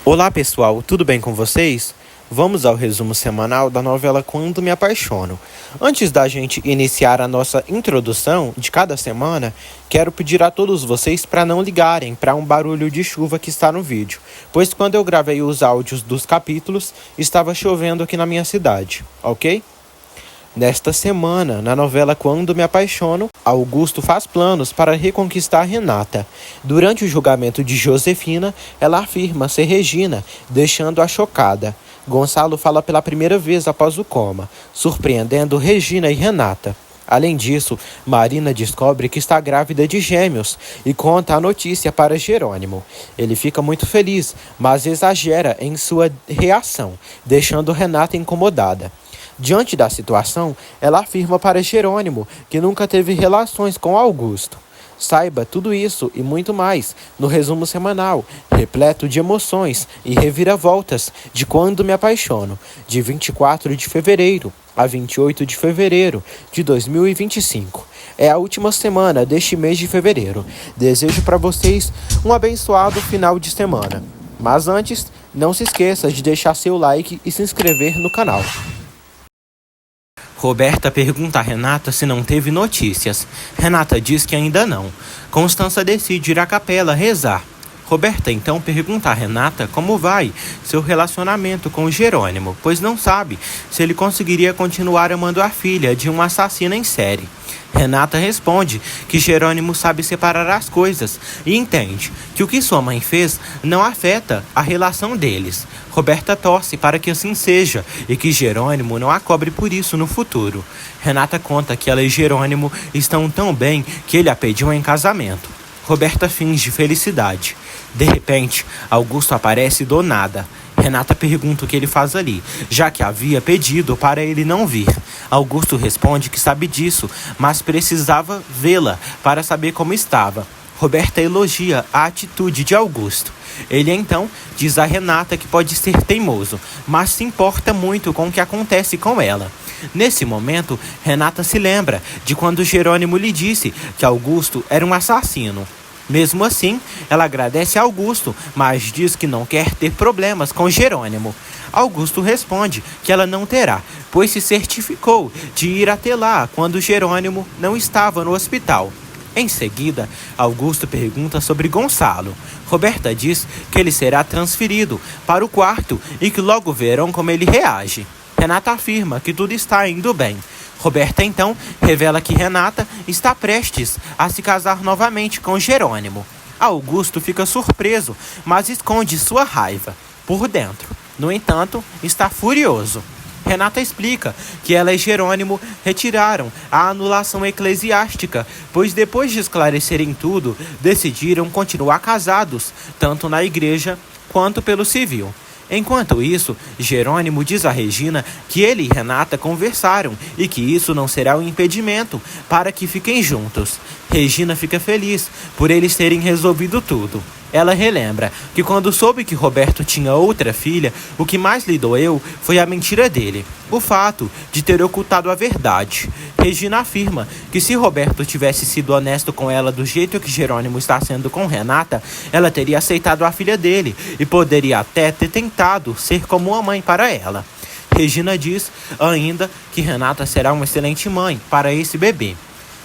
Olá pessoal, tudo bem com vocês? Vamos ao resumo semanal da novela Quando Me Apaixono. Antes da gente iniciar a nossa introdução de cada semana, quero pedir a todos vocês para não ligarem para um barulho de chuva que está no vídeo, pois quando eu gravei os áudios dos capítulos, estava chovendo aqui na minha cidade, ok? Nesta semana, na novela Quando Me Apaixono, Augusto faz planos para reconquistar Renata. Durante o julgamento de Josefina, ela afirma ser Regina, deixando-a chocada. Gonçalo fala pela primeira vez após o coma, surpreendendo Regina e Renata. Além disso, Marina descobre que está grávida de gêmeos e conta a notícia para Jerônimo. Ele fica muito feliz, mas exagera em sua reação, deixando Renata incomodada. Diante da situação, ela afirma para Jerônimo que nunca teve relações com Augusto. Saiba tudo isso e muito mais no resumo semanal, repleto de emoções e reviravoltas de Quando Me Apaixono, de 24 de fevereiro a 28 de fevereiro de 2025. É a última semana deste mês de fevereiro. Desejo para vocês um abençoado final de semana. Mas antes, não se esqueça de deixar seu like e se inscrever no canal. Roberta pergunta a Renata se não teve notícias. Renata diz que ainda não. Constança decide ir à capela rezar. Roberta então pergunta a Renata como vai seu relacionamento com Jerônimo, pois não sabe se ele conseguiria continuar amando a filha de um assassino em série. Renata responde que Jerônimo sabe separar as coisas e entende que o que sua mãe fez não afeta a relação deles. Roberta torce para que assim seja e que Jerônimo não a cobre por isso no futuro. Renata conta que ela e Jerônimo estão tão bem que ele a pediu em casamento. Roberta finge felicidade. De repente, Augusto aparece do nada. Renata pergunta o que ele faz ali, já que havia pedido para ele não vir. Augusto responde que sabe disso, mas precisava vê-la para saber como estava. Roberta elogia a atitude de Augusto. Ele então diz a Renata que pode ser teimoso, mas se importa muito com o que acontece com ela. Nesse momento, Renata se lembra de quando Jerônimo lhe disse que Augusto era um assassino. Mesmo assim, ela agradece a Augusto, mas diz que não quer ter problemas com Jerônimo. Augusto responde que ela não terá, pois se certificou de ir até lá quando Jerônimo não estava no hospital. Em seguida, Augusto pergunta sobre Gonçalo. Roberta diz que ele será transferido para o quarto e que logo verão como ele reage. Renata afirma que tudo está indo bem. Roberta então revela que Renata está prestes a se casar novamente com Jerônimo. Augusto fica surpreso, mas esconde sua raiva por dentro. No entanto, está furioso. Renata explica que ela e Jerônimo retiraram a anulação eclesiástica, pois depois de esclarecerem tudo, decidiram continuar casados, tanto na igreja quanto pelo civil. Enquanto isso, Jerônimo diz a Regina que ele e Renata conversaram e que isso não será um impedimento para que fiquem juntos. Regina fica feliz por eles terem resolvido tudo. Ela relembra que quando soube que Roberto tinha outra filha, o que mais lhe doeu foi a mentira dele, o fato de ter ocultado a verdade. Regina afirma que se Roberto tivesse sido honesto com ela do jeito que Jerônimo está sendo com Renata, ela teria aceitado a filha dele e poderia até ter tentado ser como uma mãe para ela. Regina diz ainda que Renata será uma excelente mãe para esse bebê.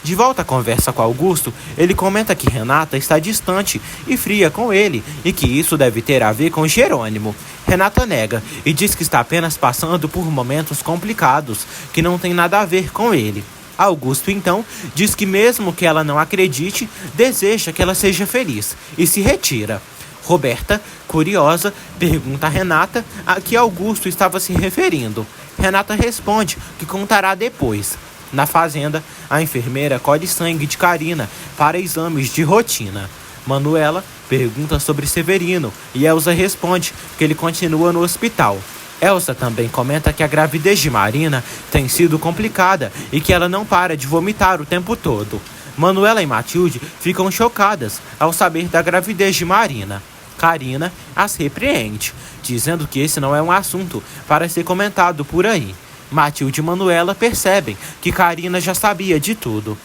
De volta à conversa com Augusto, ele comenta que Renata está distante e fria com ele e que isso deve ter a ver com Jerônimo. Renata nega e diz que está apenas passando por momentos complicados, que não tem nada a ver com ele. Augusto então diz que mesmo que ela não acredite, deseja que ela seja feliz e se retira. Roberta, curiosa, pergunta a Renata a que Augusto estava se referindo. Renata responde que contará depois. Na fazenda, a enfermeira colhe sangue de Karina para exames de rotina. Manuela pergunta sobre Severino e Elsa responde que ele continua no hospital. Elsa também comenta que a gravidez de Marina tem sido complicada e que ela não para de vomitar o tempo todo. Manuela e Matilde ficam chocadas ao saber da gravidez de Marina. Karina as repreende, dizendo que esse não é um assunto para ser comentado por aí. Matilde e Manuela percebem que Karina já sabia de tudo.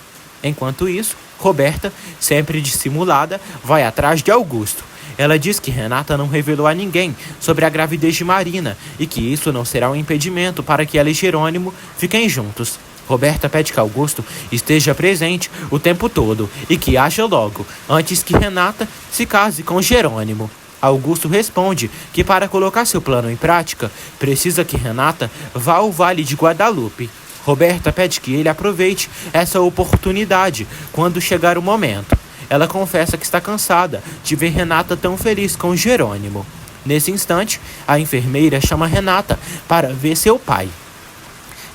Enquanto isso, Roberta, sempre dissimulada, vai atrás de Augusto. Ela diz que Renata não revelou a ninguém sobre a gravidez de Marina e que isso não será um impedimento para que ela e Jerônimo fiquem juntos. Roberta pede que Augusto esteja presente o tempo todo e que haja logo, antes que Renata se case com Jerônimo. Augusto responde que para colocar seu plano em prática, precisa que Renata vá ao Vale de Guadalupe. Roberta pede que ele aproveite essa oportunidade quando chegar o momento. Ela confessa que está cansada de ver Renata tão feliz com Jerônimo. Nesse instante, a enfermeira chama Renata para ver seu pai.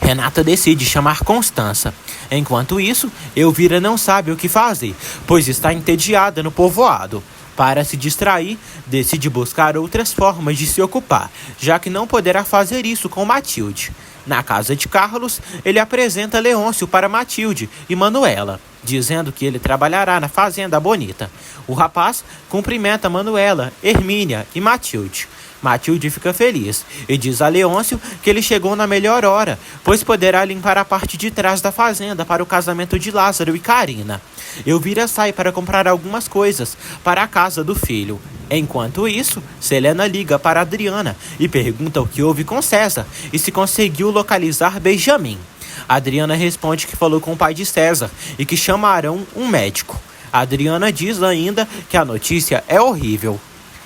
Renata decide chamar Constança. Enquanto isso, Elvira não sabe o que fazer, pois está entediada no povoado. Para se distrair, decide buscar outras formas de se ocupar, já que não poderá fazer isso com Matilde. Na casa de Carlos, ele apresenta Leôncio para Matilde e Manuela, dizendo que ele trabalhará na Fazenda Bonita. O rapaz cumprimenta Manuela, Hermínia e Matilde. Matilde fica feliz e diz a Leôncio que ele chegou na melhor hora, pois poderá limpar a parte de trás da fazenda para o casamento de Lázaro e Carina. Elvira sai para comprar algumas coisas para a casa do filho. Enquanto isso, Selena liga para Adriana e pergunta o que houve com César e se conseguiu localizar Benjamin. Adriana responde que falou com o pai de César e que chamarão um médico. Adriana diz ainda que a notícia é horrível.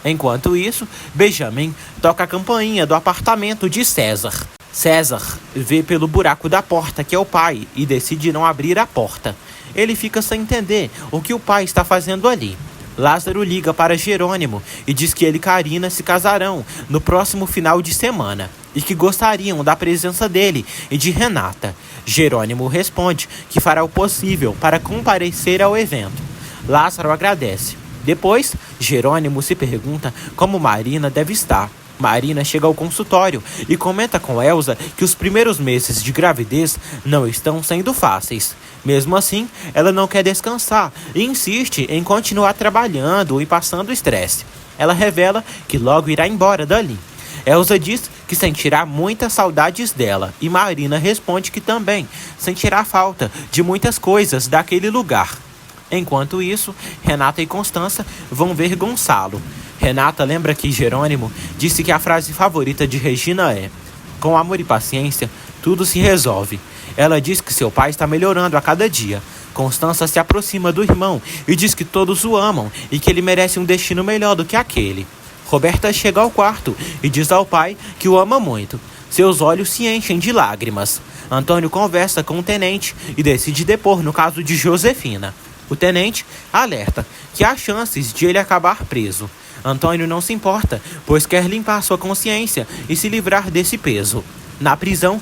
Enquanto isso, Benjamin toca a campainha do apartamento de César. César vê pelo buraco da porta que é o pai e decide não abrir a porta. Ele fica sem entender o que o pai está fazendo ali. Lázaro liga para Jerônimo e diz que ele e Carina se casarão no próximo final de semana e que gostariam da presença dele e de Renata. Jerônimo responde que fará o possível para comparecer ao evento. Lázaro agradece. Depois, Jerônimo se pergunta como Marina deve estar. Marina chega ao consultório e comenta com Elsa que os primeiros meses de gravidez não estão sendo fáceis. Mesmo assim, ela não quer descansar e insiste em continuar trabalhando e passando estresse. Ela revela que logo irá embora dali. Elsa diz que sentirá muitas saudades dela e Marina responde que também sentirá falta de muitas coisas daquele lugar. Enquanto isso, Renata e Constança vão ver Gonçalo. Renata lembra que Jerônimo disse que a frase favorita de Regina é: "Com amor e paciência, tudo se resolve." Ela diz que seu pai está melhorando a cada dia. Constança se aproxima do irmão e diz que todos o amam e que ele merece um destino melhor do que aquele. Roberta chega ao quarto e diz ao pai que o ama muito. Seus olhos se enchem de lágrimas. Antônio conversa com o tenente e decide depor no caso de Josefina. O tenente alerta que há chances de ele acabar preso. Antônio não se importa, pois quer limpar sua consciência e se livrar desse peso. Na prisão,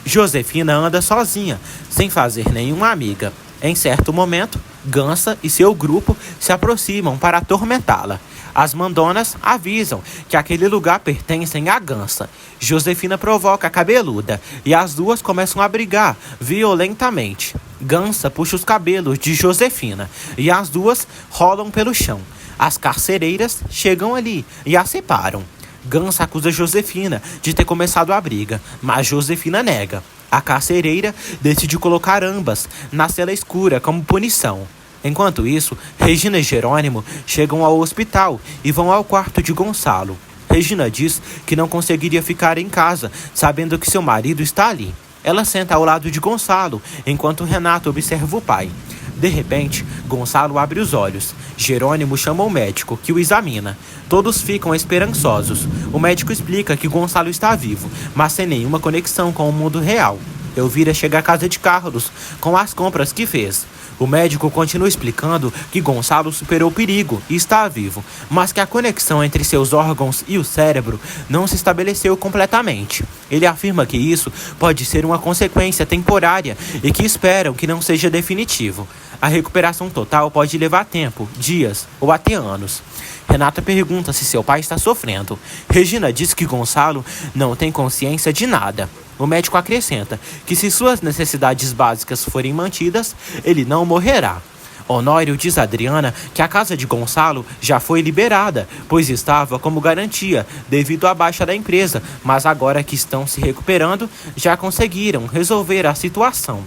Josefina anda sozinha, sem fazer nenhuma amiga. Em certo momento, Gansa e seu grupo se aproximam para atormentá-la. As mandonas avisam que aquele lugar pertence a Gansa. Josefina provoca a cabeluda e as duas começam a brigar violentamente. Gansa puxa os cabelos de Josefina e as duas rolam pelo chão. As carcereiras chegam ali e a separam. Gansa acusa Josefina de ter começado a briga, mas Josefina nega. A carcereira decide colocar ambas na cela escura como punição. Enquanto isso, Regina e Jerônimo chegam ao hospital e vão ao quarto de Gonçalo. Regina diz que não conseguiria ficar em casa, sabendo que seu marido está ali. Ela senta ao lado de Gonçalo, enquanto Renato observa o pai. De repente, Gonçalo abre os olhos. Jerônimo chama o médico, que o examina. Todos ficam esperançosos. O médico explica que Gonçalo está vivo, mas sem nenhuma conexão com o mundo real. Elvira chega à casa de Carlos, com as compras que fez. O médico continua explicando que Gonçalo superou o perigo e está vivo, mas que a conexão entre seus órgãos e o cérebro não se estabeleceu completamente. Ele afirma que isso pode ser uma consequência temporária e que esperam que não seja definitivo. A recuperação total pode levar tempo, dias ou até anos. Renata pergunta se seu pai está sofrendo. Regina diz que Gonçalo não tem consciência de nada. O médico acrescenta que se suas necessidades básicas forem mantidas, ele não morrerá. Honório diz a Adriana que a casa de Gonçalo já foi liberada, pois estava como garantia devido à baixa da empresa, mas agora que estão se recuperando, já conseguiram resolver a situação.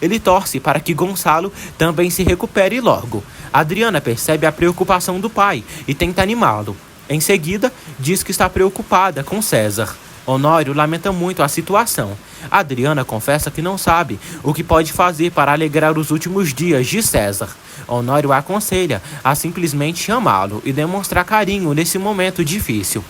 Ele torce para que Gonçalo também se recupere logo. Adriana percebe a preocupação do pai e tenta animá-lo. Em seguida, diz que está preocupada com César. Honório lamenta muito a situação. Adriana confessa que não sabe o que pode fazer para alegrar os últimos dias de César. Honório a aconselha a simplesmente amá-lo e demonstrar carinho nesse momento difícil.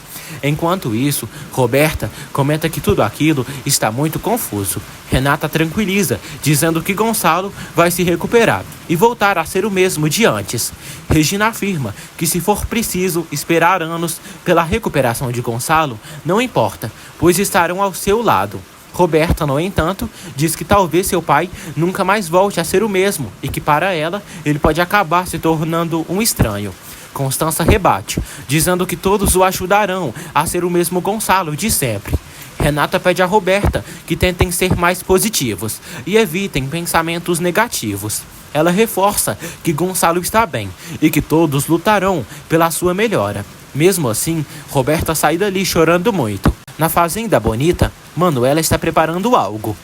Enquanto isso, Roberta comenta que tudo aquilo está muito confuso. Renata tranquiliza, dizendo que Gonçalo vai se recuperar e voltar a ser o mesmo de antes. Regina afirma que se for preciso esperar anos pela recuperação de Gonçalo, não importa, pois estarão ao seu lado. Roberta, no entanto, diz que talvez seu pai nunca mais volte a ser o mesmo e que para ela ele pode acabar se tornando um estranho. Constança rebate, dizendo que todos o ajudarão a ser o mesmo Gonçalo de sempre. Renata pede a Roberta que tentem ser mais positivos e evitem pensamentos negativos. Ela reforça que Gonçalo está bem e que todos lutarão pela sua melhora. Mesmo assim, Roberta sai dali chorando muito. Na Fazenda Bonita, Manuela está preparando algo.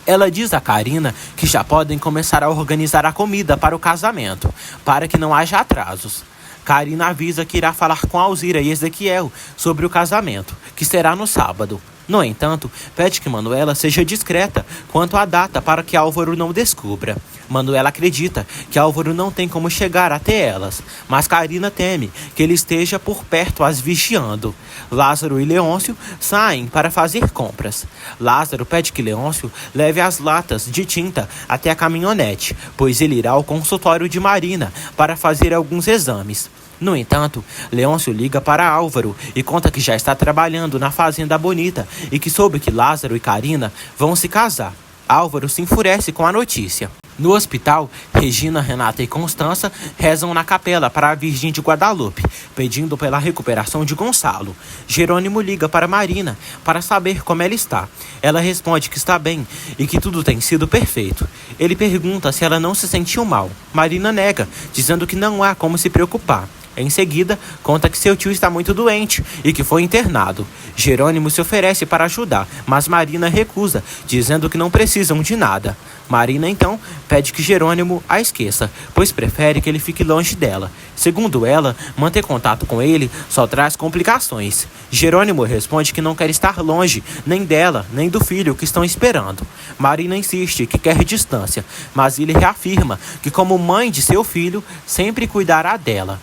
Ela diz a Karina que já podem começar a organizar a comida para o casamento, para que não haja atrasos. Karina avisa que irá falar com Alzira e Ezequiel sobre o casamento, que será no sábado. No entanto, pede que Manuela seja discreta quanto à data para que Álvaro não descubra. Manuela acredita que Álvaro não tem como chegar até elas, mas Karina teme que ele esteja por perto as vigiando. Lázaro e Leôncio saem para fazer compras. Lázaro pede que Leôncio leve as latas de tinta até a caminhonete, pois ele irá ao consultório de Marina para fazer alguns exames. No entanto, Leôncio liga para Álvaro e conta que já está trabalhando na Fazenda Bonita e que soube que Lázaro e Karina vão se casar. Álvaro se enfurece com a notícia. No hospital, Regina, Renata e Constança rezam na capela para a Virgem de Guadalupe, pedindo pela recuperação de Gonçalo. Jerônimo liga para Marina para saber como ela está. Ela responde que está bem e que tudo tem sido perfeito. Ele pergunta se ela não se sentiu mal. Marina nega, dizendo que não há como se preocupar. Em seguida, conta que seu tio está muito doente e que foi internado. Jerônimo se oferece para ajudar, mas Marina recusa, dizendo que não precisam de nada. Marina, então, pede que Jerônimo a esqueça, pois prefere que ele fique longe dela. Segundo ela, manter contato com ele só traz complicações. Jerônimo responde que não quer estar longe, nem dela, nem do filho que estão esperando. Marina insiste que quer distância, mas ele reafirma que, como mãe de seu filho, sempre cuidará dela.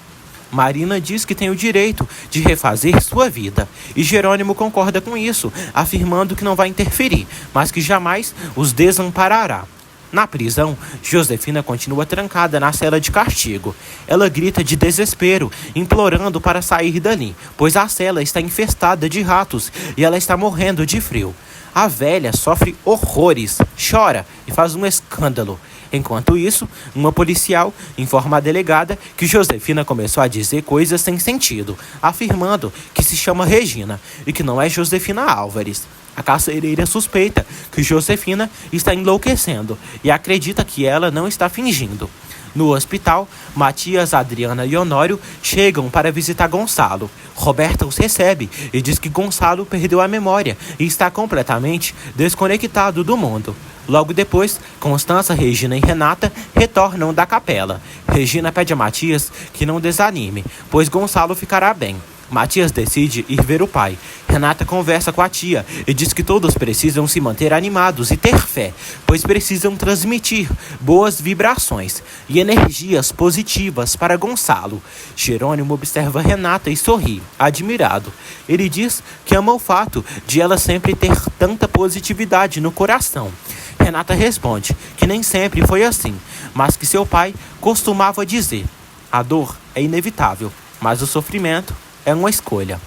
Marina diz que tem o direito de refazer sua vida, e Jerônimo concorda com isso, afirmando que não vai interferir, mas que jamais os desamparará. Na prisão, Josefina continua trancada na cela de castigo. Ela grita de desespero, implorando para sair dali, pois a cela está infestada de ratos e ela está morrendo de frio. A velha sofre horrores, chora e faz um escândalo. Enquanto isso, uma policial informa a delegada que Josefina começou a dizer coisas sem sentido, afirmando que se chama Regina e que não é Josefina Álvares. A carcereira suspeita que Josefina está enlouquecendo e acredita que ela não está fingindo. No hospital, Matias, Adriana e Honório chegam para visitar Gonçalo. Roberta os recebe e diz que Gonçalo perdeu a memória e está completamente desconectado do mundo. Logo depois, Constança, Regina e Renata retornam da capela. Regina pede a Matias que não desanime, pois Gonçalo ficará bem. Matias decide ir ver o pai. Renata conversa com a tia e diz que todos precisam se manter animados e ter fé, pois precisam transmitir boas vibrações e energias positivas para Gonçalo. Jerônimo observa Renata e sorri, admirado. Ele diz que ama o fato de ela sempre ter tanta positividade no coração. Renata responde que nem sempre foi assim, mas que seu pai costumava dizer: a dor é inevitável, mas o sofrimento é uma escolha.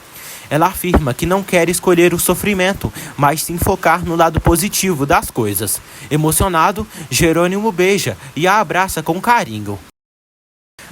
Ela afirma que não quer escolher o sofrimento, mas sim focar no lado positivo das coisas. Emocionado, Jerônimo beija e a abraça com carinho.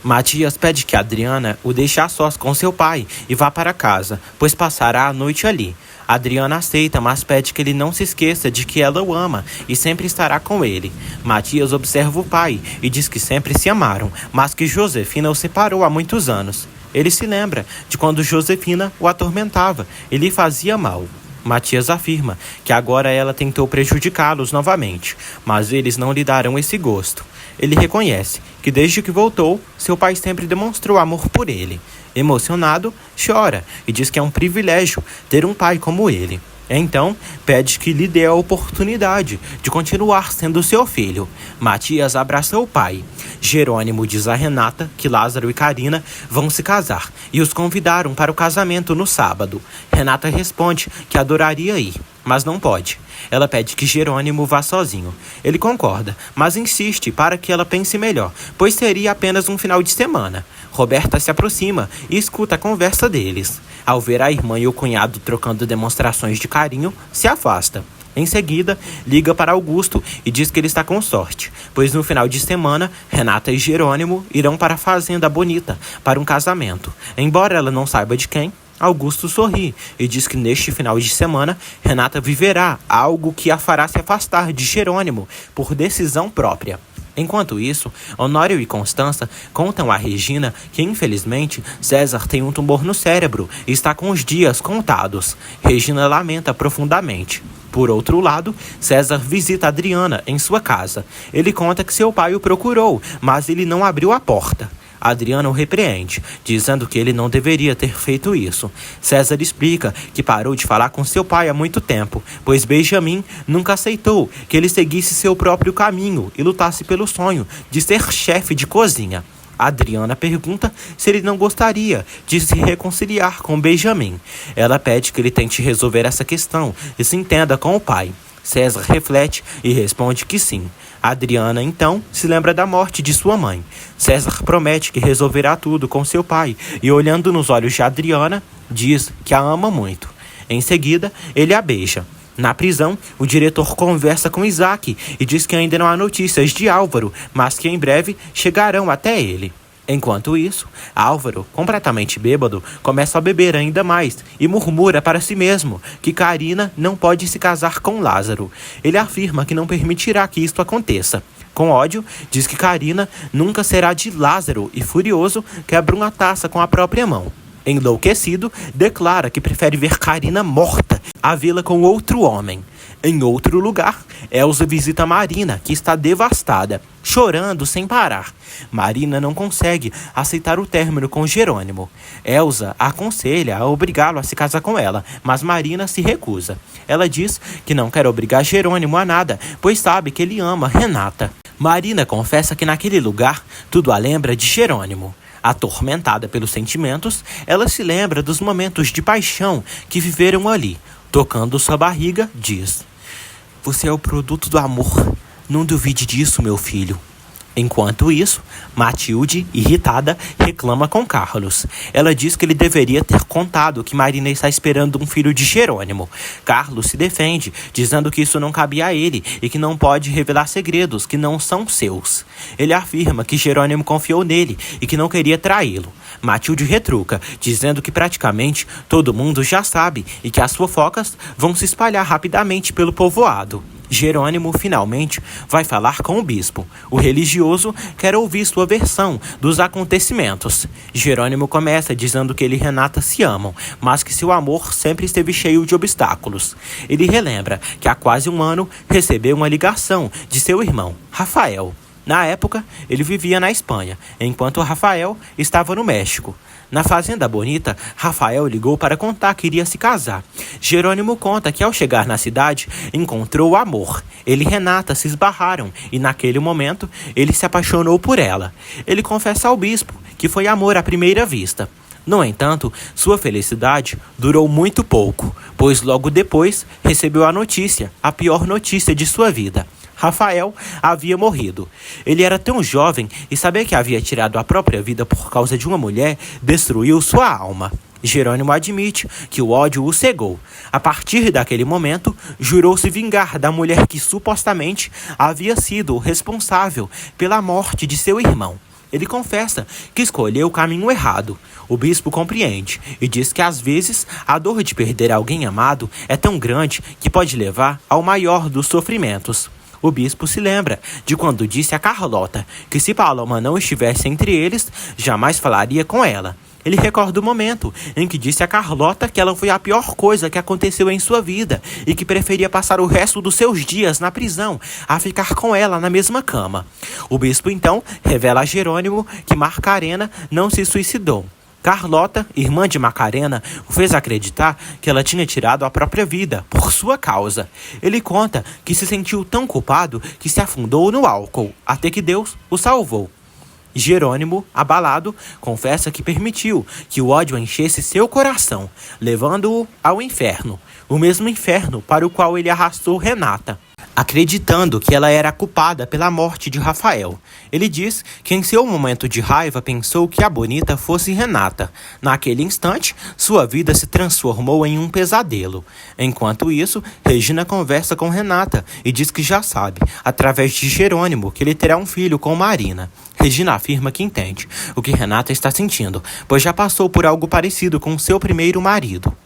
Matias pede que Adriana o deixe a sós com seu pai e vá para casa, pois passará a noite ali. Adriana aceita, mas pede que ele não se esqueça de que ela o ama e sempre estará com ele. Matias observa o pai e diz que sempre se amaram, mas que Josefina o separou há muitos anos. Ele se lembra de quando Josefina o atormentava e lhe fazia mal. Matias afirma que agora ela tentou prejudicá-los novamente, mas eles não lhe darão esse gosto. Ele reconhece que desde que voltou, seu pai sempre demonstrou amor por ele. Emocionado, chora e diz que é um privilégio ter um pai como ele. Então, pede que lhe dê a oportunidade de continuar sendo seu filho. Matias abraça o pai. Jerônimo diz a Renata que Lázaro e Carina vão se casar e os convidaram para o casamento no sábado. Renata responde que adoraria ir, mas não pode. Ela pede que Jerônimo vá sozinho. Ele concorda, mas insiste para que ela pense melhor, pois seria apenas um final de semana. Roberta se aproxima e escuta a conversa deles. Ao ver a irmã e o cunhado trocando demonstrações de carinho, se afasta. Em seguida, liga para Augusto e diz que ele está com sorte, pois no final de semana, Renata e Jerônimo irão para a Fazenda Bonita para um casamento. Embora ela não saiba de quem, Augusto sorri e diz que neste final de semana, Renata viverá algo que a fará se afastar de Jerônimo por decisão própria. Enquanto isso, Honório e Constança contam a Regina que, infelizmente, César tem um tumor no cérebro e está com os dias contados. Regina lamenta profundamente. Por outro lado, César visita Adriana em sua casa. Ele conta que seu pai o procurou, mas ele não abriu a porta. Adriana o repreende, dizendo que ele não deveria ter feito isso. César explica que parou de falar com seu pai há muito tempo, pois Benjamin nunca aceitou que ele seguisse seu próprio caminho e lutasse pelo sonho de ser chefe de cozinha. Adriana pergunta se ele não gostaria de se reconciliar com Benjamin. Ela pede que ele tente resolver essa questão e se entenda com o pai. César reflete e responde que sim. Adriana, então, se lembra da morte de sua mãe. César promete que resolverá tudo com seu pai e, olhando nos olhos de Adriana, diz que a ama muito. Em seguida, ele a beija. Na prisão, o diretor conversa com Isaac e diz que ainda não há notícias de Álvaro, mas que em breve chegarão até ele. Enquanto isso, Álvaro, completamente bêbado, começa a beber ainda mais e murmura para si mesmo que Carina não pode se casar com Lázaro. Ele afirma que não permitirá que isto aconteça. Com ódio, diz que Carina nunca será de Lázaro e, furioso, quebra uma taça com a própria mão. Enlouquecido, declara que prefere ver Carina morta a vê-la com outro homem. Em outro lugar, Elsa visita Marina, que está devastada, chorando sem parar. Marina não consegue aceitar o término com Jerônimo. Elsa aconselha a obrigá-lo a se casar com ela, mas Marina se recusa. Ela diz que não quer obrigar Jerônimo a nada, pois sabe que ele ama Renata. Marina confessa que naquele lugar tudo a lembra de Jerônimo. Atormentada pelos sentimentos, ela se lembra dos momentos de paixão que viveram ali. Tocando sua barriga, diz: "Você é o produto do amor. Não duvide disso, meu filho." Enquanto isso, Matilde, irritada, reclama com Carlos. Ela diz que ele deveria ter contado que Marina está esperando um filho de Jerônimo. Carlos se defende, dizendo que isso não cabia a ele e que não pode revelar segredos que não são seus. Ele afirma que Jerônimo confiou nele e que não queria traí-lo. Matilde retruca, dizendo que praticamente todo mundo já sabe e que as fofocas vão se espalhar rapidamente pelo povoado. Jerônimo finalmente vai falar com o bispo. O religioso quer ouvir sua versão dos acontecimentos. Jerônimo começa dizendo que ele e Renata se amam, mas que seu amor sempre esteve cheio de obstáculos. Ele relembra que há quase um ano recebeu uma ligação de seu irmão, Rafael. Na época, ele vivia na Espanha, enquanto Rafael estava no México. Na Fazenda Bonita, Rafael ligou para contar que iria se casar. Jerônimo conta que ao chegar na cidade, encontrou o amor. Ele e Renata se esbarraram e naquele momento, ele se apaixonou por ela. Ele confessa ao bispo que foi amor à primeira vista. No entanto, sua felicidade durou muito pouco, pois logo depois recebeu a pior notícia de sua vida. Rafael havia morrido. Ele era tão jovem e saber que havia tirado a própria vida por causa de uma mulher destruiu sua alma. Jerônimo admite que o ódio o cegou. A partir daquele momento, jurou se vingar da mulher que supostamente havia sido o responsável pela morte de seu irmão. Ele confessa que escolheu o caminho errado. O bispo compreende e diz que às vezes a dor de perder alguém amado é tão grande que pode levar ao maior dos sofrimentos. O bispo se lembra de quando disse a Carlota que se Paloma não estivesse entre eles, jamais falaria com ela. Ele recorda o momento em que disse a Carlota que ela foi a pior coisa que aconteceu em sua vida e que preferia passar o resto dos seus dias na prisão a ficar com ela na mesma cama. O bispo então revela a Jerônimo que Macarena não se suicidou. Carlota, irmã de Macarena, o fez acreditar que ela tinha tirado a própria vida por sua causa. Ele conta que se sentiu tão culpado que se afundou no álcool, até que Deus o salvou. Jerônimo, abalado, confessa que permitiu que o ódio enchesse seu coração, levando-o ao inferno, o mesmo inferno para o qual ele arrastou Renata, acreditando que ela era culpada pela morte de Rafael. Ele diz que em seu momento de raiva pensou que a bonita fosse Renata. Naquele instante, sua vida se transformou em um pesadelo. Enquanto isso, Regina conversa com Renata e diz que já sabe, através de Jerônimo, que ele terá um filho com Marina. Regina afirma que entende o que Renata está sentindo, pois já passou por algo parecido com seu primeiro marido.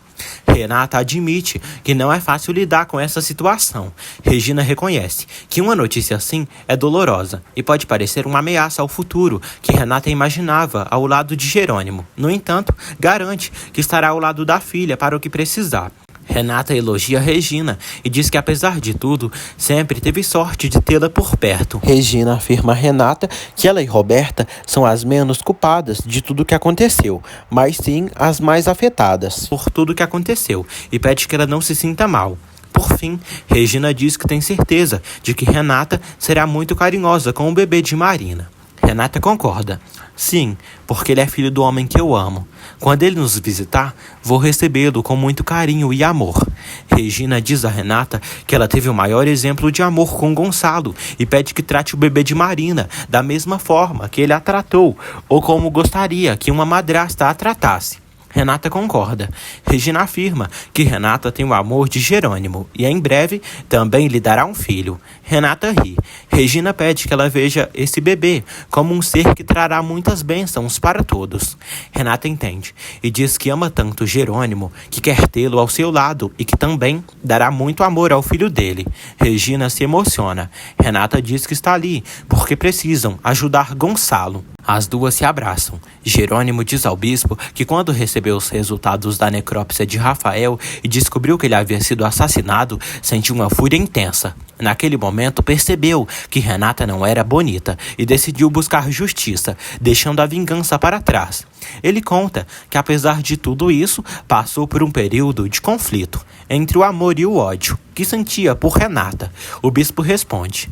Renata admite que não é fácil lidar com essa situação. Regina reconhece que uma notícia assim é dolorosa e pode parecer uma ameaça ao futuro que Renata imaginava ao lado de Jerônimo. No entanto, garante que estará ao lado da filha para o que precisar. Renata elogia Regina e diz que, apesar de tudo, sempre teve sorte de tê-la por perto. Regina afirma a Renata que ela e Roberta são as menos culpadas de tudo que aconteceu, mas sim as mais afetadas por tudo que aconteceu, e pede que ela não se sinta mal. Por fim, Regina diz que tem certeza de que Renata será muito carinhosa com o bebê de Marina. Renata concorda. Sim, porque ele é filho do homem que eu amo. Quando ele nos visitar, vou recebê-lo com muito carinho e amor. Regina diz a Renata que ela teve o maior exemplo de amor com Gonçalo e pede que trate o bebê de Marina da mesma forma que ele a tratou, ou como gostaria que uma madrasta a tratasse. Renata concorda. Regina afirma que Renata tem o amor de Jerônimo e em breve também lhe dará um filho. Renata ri. Regina pede que ela veja esse bebê como um ser que trará muitas bênçãos para todos. Renata entende e diz que ama tanto Jerônimo que quer tê-lo ao seu lado e que também dará muito amor ao filho dele. Regina se emociona. Renata diz que está ali porque precisam ajudar Gonçalo. As duas se abraçam. Jerônimo diz ao bispo que quando recebeu os resultados da necrópsia de Rafael e descobriu que ele havia sido assassinado, sentiu uma fúria intensa. Naquele momento percebeu que Renata não era bonita e decidiu buscar justiça, deixando a vingança para trás. Ele conta que, apesar de tudo isso, passou por um período de conflito entre o amor e o ódio que sentia por Renata. O bispo responde: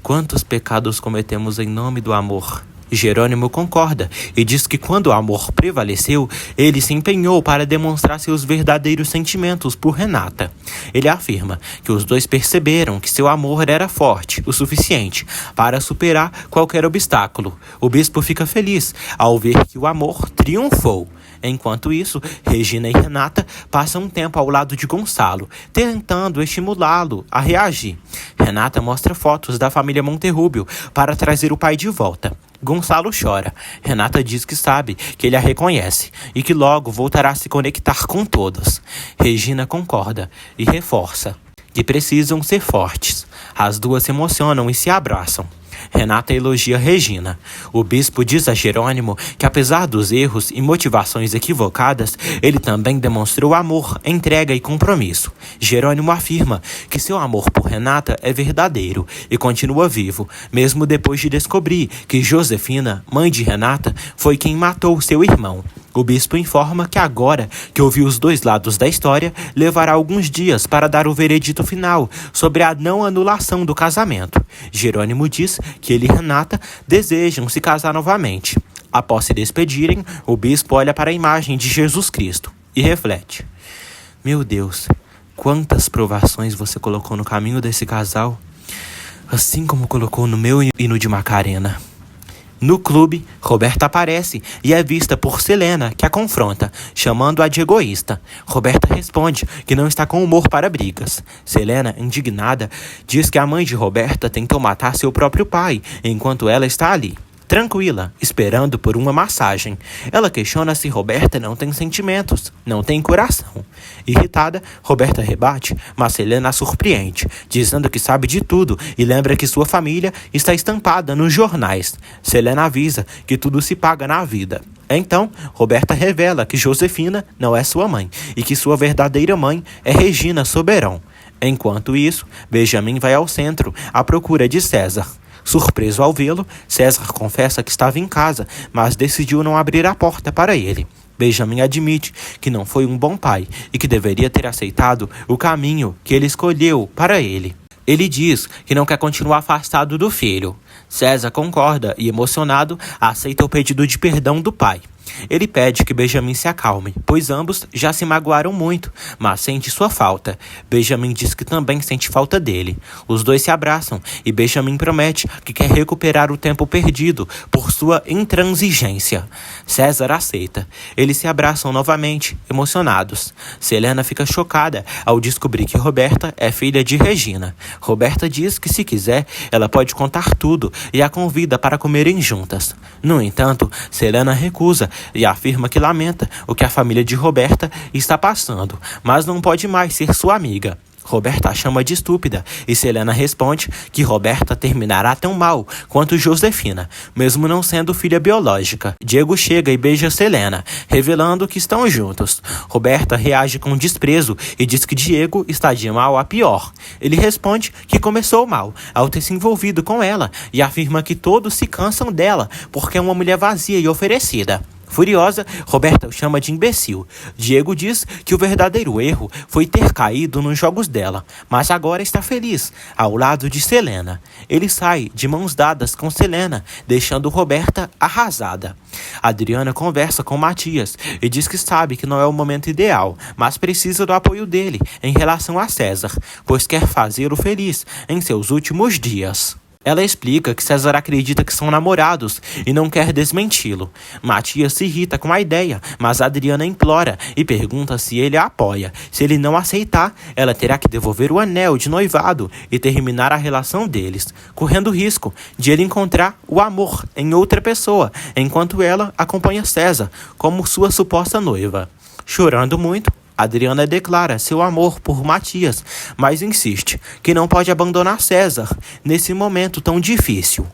"Quantos pecados cometemos em nome do amor?" Jerônimo concorda e diz que quando o amor prevaleceu, ele se empenhou para demonstrar seus verdadeiros sentimentos por Renata. Ele afirma que os dois perceberam que seu amor era forte o suficiente para superar qualquer obstáculo. O bispo fica feliz ao ver que o amor triunfou. Enquanto isso, Regina e Renata passam um tempo ao lado de Gonçalo, tentando estimulá-lo a reagir. Renata mostra fotos da família Monterrubio para trazer o pai de volta. Gonçalo chora. Renata diz que sabe que ele a reconhece e que logo voltará a se conectar com todos. Regina concorda e reforça que precisam ser fortes. As duas se emocionam e se abraçam. Renata elogia Regina. O bispo diz a Jerônimo que, apesar dos erros e motivações equivocadas, ele também demonstrou amor, entrega e compromisso. Jerônimo afirma que seu amor por Renata é verdadeiro e continua vivo, mesmo depois de descobrir que Josefina, mãe de Renata, foi quem matou seu irmão. O bispo informa que agora que ouviu os dois lados da história, levará alguns dias para dar o veredito final sobre a não anulação do casamento. Jerônimo diz que ele e Renata desejam se casar novamente. Após se despedirem, o bispo olha para a imagem de Jesus Cristo e reflete: "Meu Deus, quantas provações você colocou no caminho desse casal, assim como colocou no meu e no de Macarena." No clube, Roberta aparece e é vista por Selena, que a confronta, chamando-a de egoísta. Roberta responde que não está com humor para brigas. Selena, indignada, diz que a mãe de Roberta tentou matar seu próprio pai, enquanto ela está ali. tranquila, esperando por uma massagem. Ela questiona se Roberta não tem sentimentos, não tem coração. Irritada, Roberta rebate, mas Selena a surpreende, dizendo que sabe de tudo e lembra que sua família está estampada nos jornais. Selena avisa que tudo se paga na vida. Então, Roberta revela que Josefina não é sua mãe e que sua verdadeira mãe é Regina Soberon. Enquanto isso, Benjamin vai ao centro à procura de César. Surpreso ao vê-lo, César confessa que estava em casa, mas decidiu não abrir a porta para ele. Benjamin admite que não foi um bom pai e que deveria ter aceitado o caminho que ele escolheu para ele. Ele diz que não quer continuar afastado do filho. César concorda e, emocionado, aceita o pedido de perdão do pai. Ele pede que Benjamin se acalme, pois ambos já se magoaram muito, mas sente sua falta. Benjamin diz que também sente falta dele. Os dois se abraçam e Benjamin promete que quer recuperar o tempo perdido por sua intransigência. César aceita. Eles se abraçam novamente, emocionados. Selena fica chocada ao descobrir que Roberta é filha de Regina. Roberta diz que, se quiser, ela pode contar tudo e a convida para comerem juntas. No entanto, Selena recusa e afirma que lamenta o que a família de Roberta está passando, mas não pode mais ser sua amiga. Roberta a chama de estúpida e Selena responde que Roberta terminará tão mal quanto Josefina, mesmo não sendo filha biológica. Diego chega e beija Selena, revelando que estão juntos. Roberta reage com desprezo e diz que Diego está de mal a pior. Ele responde que começou mal ao ter se envolvido com ela e afirma que todos se cansam dela porque é uma mulher vazia e oferecida. Furiosa, Roberta o chama de imbecil. Diego diz que o verdadeiro erro foi ter caído nos jogos dela, mas agora está feliz, ao lado de Selena. Ele sai de mãos dadas com Selena, deixando Roberta arrasada. Adriana conversa com Matias e diz que sabe que não é o momento ideal, mas precisa do apoio dele em relação a César, pois quer fazê-lo feliz em seus últimos dias. Ela explica que César acredita que são namorados e não quer desmenti-lo. Matias se irrita com a ideia, mas Adriana implora e pergunta se ele a apoia. Se ele não aceitar, ela terá que devolver o anel de noivado e terminar a relação deles, correndo o risco de ele encontrar o amor em outra pessoa, enquanto ela acompanha César como sua suposta noiva. Chorando muito, Adriana declara seu amor por Matias, mas insiste que não pode abandonar César nesse momento tão difícil.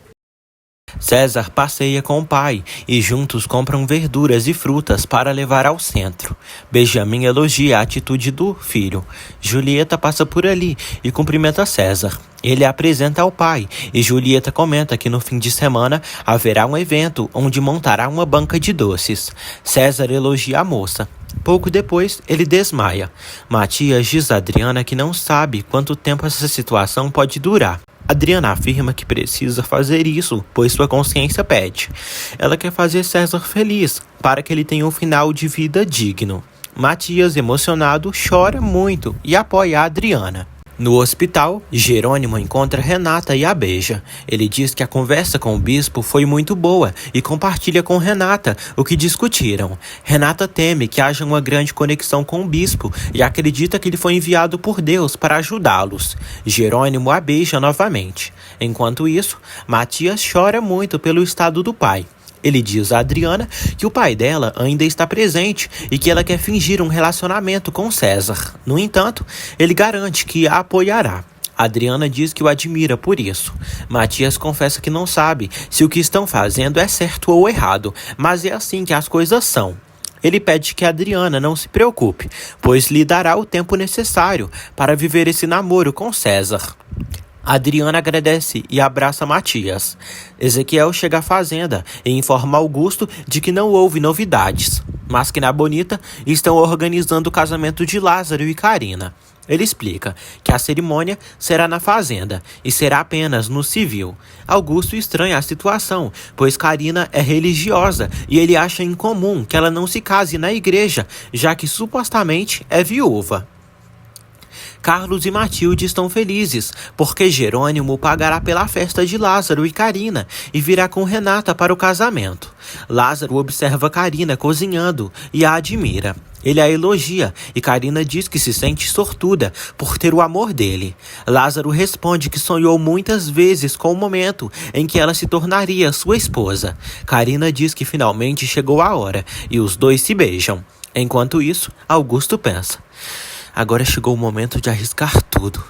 César passeia com o pai e juntos compram verduras e frutas para levar ao centro. Benjamin elogia a atitude do filho. Julieta passa por ali e cumprimenta César. Ele a apresenta ao pai e Julieta comenta que no fim de semana haverá um evento onde montará uma banca de doces. César elogia a moça. Pouco depois, ele desmaia. Matias diz a Adriana que não sabe quanto tempo essa situação pode durar. Adriana afirma que precisa fazer isso, pois sua consciência pede. Ela quer fazer César feliz, para que ele tenha um final de vida digno. Matias, emocionado, chora muito e apoia a Adriana. No hospital, Jerônimo encontra Renata e a beija. Ele diz que a conversa com o bispo foi muito boa e compartilha com Renata o que discutiram. Renata teme que haja uma grande conexão com o bispo e acredita que ele foi enviado por Deus para ajudá-los. Jerônimo a beija novamente. Enquanto isso, Matias chora muito pelo estado do pai. Ele diz a Adriana que o pai dela ainda está presente e que ela quer fingir um relacionamento com César. No entanto, ele garante que a apoiará. Adriana diz que o admira por isso. Matias confessa que não sabe se o que estão fazendo é certo ou errado, mas é assim que as coisas são. Ele pede que Adriana não se preocupe, pois lhe dará o tempo necessário para viver esse namoro com César. Adriana agradece e abraça Matias. Ezequiel chega à fazenda e informa Augusto de que não houve novidades, mas que na Bonita estão organizando o casamento de Lázaro e Carina. Ele explica que a cerimônia será na fazenda e será apenas no civil. Augusto estranha a situação, pois Carina é religiosa e ele acha incomum que ela não se case na igreja, já que supostamente é viúva. Carlos e Matilde estão felizes, porque Jerônimo pagará pela festa de Lázaro e Carina e virá com Renata para o casamento. Lázaro observa Carina cozinhando e a admira. Ele a elogia e Carina diz que se sente sortuda por ter o amor dele. Lázaro responde que sonhou muitas vezes com o momento em que ela se tornaria sua esposa. Carina diz que finalmente chegou a hora e os dois se beijam. Enquanto isso, Augusto pensa: agora chegou o momento de arriscar tudo.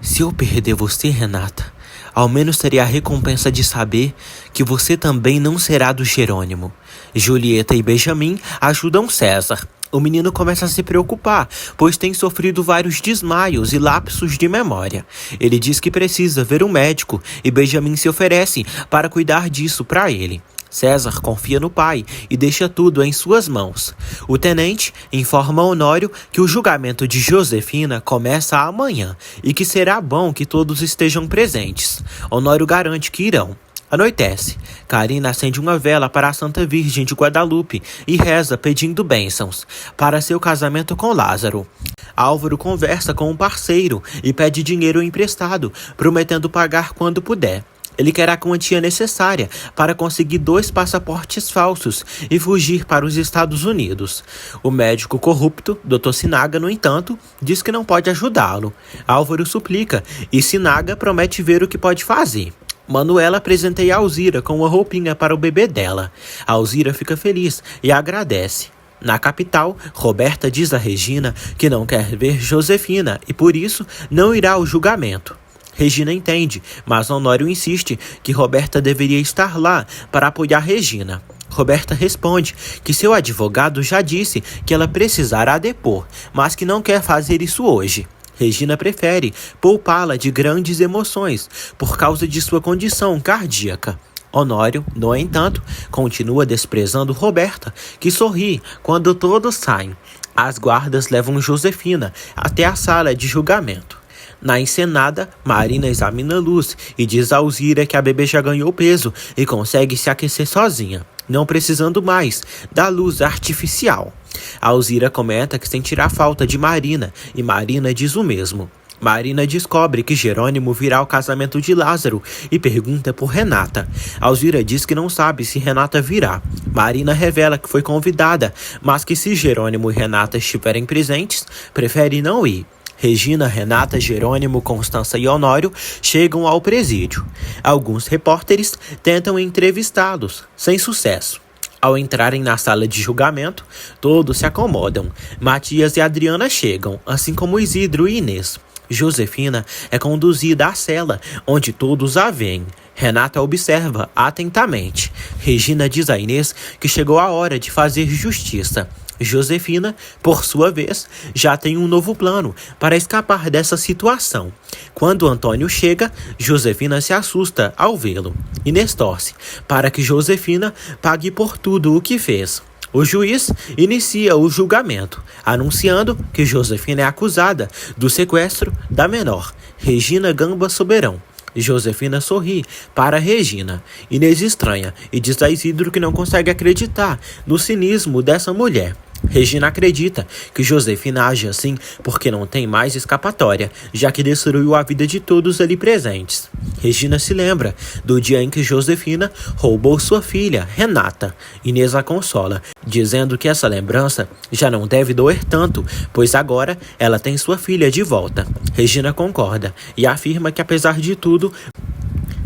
Se eu perder você, Renata, ao menos teria a recompensa de saber que você também não será do Jerônimo. Julieta e Benjamin ajudam César. O menino começa a se preocupar, pois tem sofrido vários desmaios e lapsos de memória. Ele diz que precisa ver um médico e Benjamin se oferece para cuidar disso para ele. César confia no pai e deixa tudo em suas mãos. O tenente informa Honório que o julgamento de Josefina começa amanhã e que será bom que todos estejam presentes. Honório garante que irão. Anoitece. Carina acende uma vela para a Santa Virgem de Guadalupe e reza pedindo bênçãos para seu casamento com Lázaro. Álvaro conversa com um parceiro e pede dinheiro emprestado, prometendo pagar quando puder. Ele quer a quantia necessária para conseguir 2 passaportes falsos e fugir para os Estados Unidos. O médico corrupto, Dr. Sinaga, no entanto, diz que não pode ajudá-lo. Álvaro suplica e Sinaga promete ver o que pode fazer. Manuela presenteia Alzira com uma roupinha para o bebê dela. Alzira fica feliz e agradece. Na capital, Roberta diz a Regina que não quer ver Josefina e por isso não irá ao julgamento. Regina entende, mas Honório insiste que Roberta deveria estar lá para apoiar Regina. Roberta responde que seu advogado já disse que ela precisará depor, mas que não quer fazer isso hoje. Regina prefere poupá-la de grandes emoções por causa de sua condição cardíaca. Honório, no entanto, continua desprezando Roberta, que sorri quando todos saem. As guardas levam Josefina até a sala de julgamento. Na encenada, Marina examina Luz e diz a Alzira que a bebê já ganhou peso e consegue se aquecer sozinha, não precisando mais da luz artificial. Alzira comenta que sentirá falta de Marina e Marina diz o mesmo. Marina descobre que Jerônimo virá ao casamento de Lázaro e pergunta por Renata. Alzira diz que não sabe se Renata virá. Marina revela que foi convidada, mas que se Jerônimo e Renata estiverem presentes, prefere não ir. Regina, Renata, Jerônimo, Constança e Honório chegam ao presídio. Alguns repórteres tentam entrevistá-los, sem sucesso. Ao entrarem na sala de julgamento, todos se acomodam. Matias e Adriana chegam, assim como Isidro e Inês. Josefina é conduzida à cela, onde todos a veem. Renata observa atentamente. Regina diz a Inês que chegou a hora de fazer justiça. Josefina, por sua vez, já tem um novo plano para escapar dessa situação. Quando Antônio chega, Josefina se assusta ao vê-lo. Inês torce para que Josefina pague por tudo o que fez. O juiz inicia o julgamento, anunciando que Josefina é acusada do sequestro da menor, Regina Gamba Soberão. Josefina sorri para Regina. Inês estranha e diz a Isidro que não consegue acreditar no cinismo dessa mulher. Regina acredita que Josefina age assim porque não tem mais escapatória, já que destruiu a vida de todos ali presentes. Regina se lembra do dia em que Josefina roubou sua filha, Renata. Inês a consola, dizendo que essa lembrança já não deve doer tanto, pois agora ela tem sua filha de volta. Regina concorda e afirma que, apesar de tudo,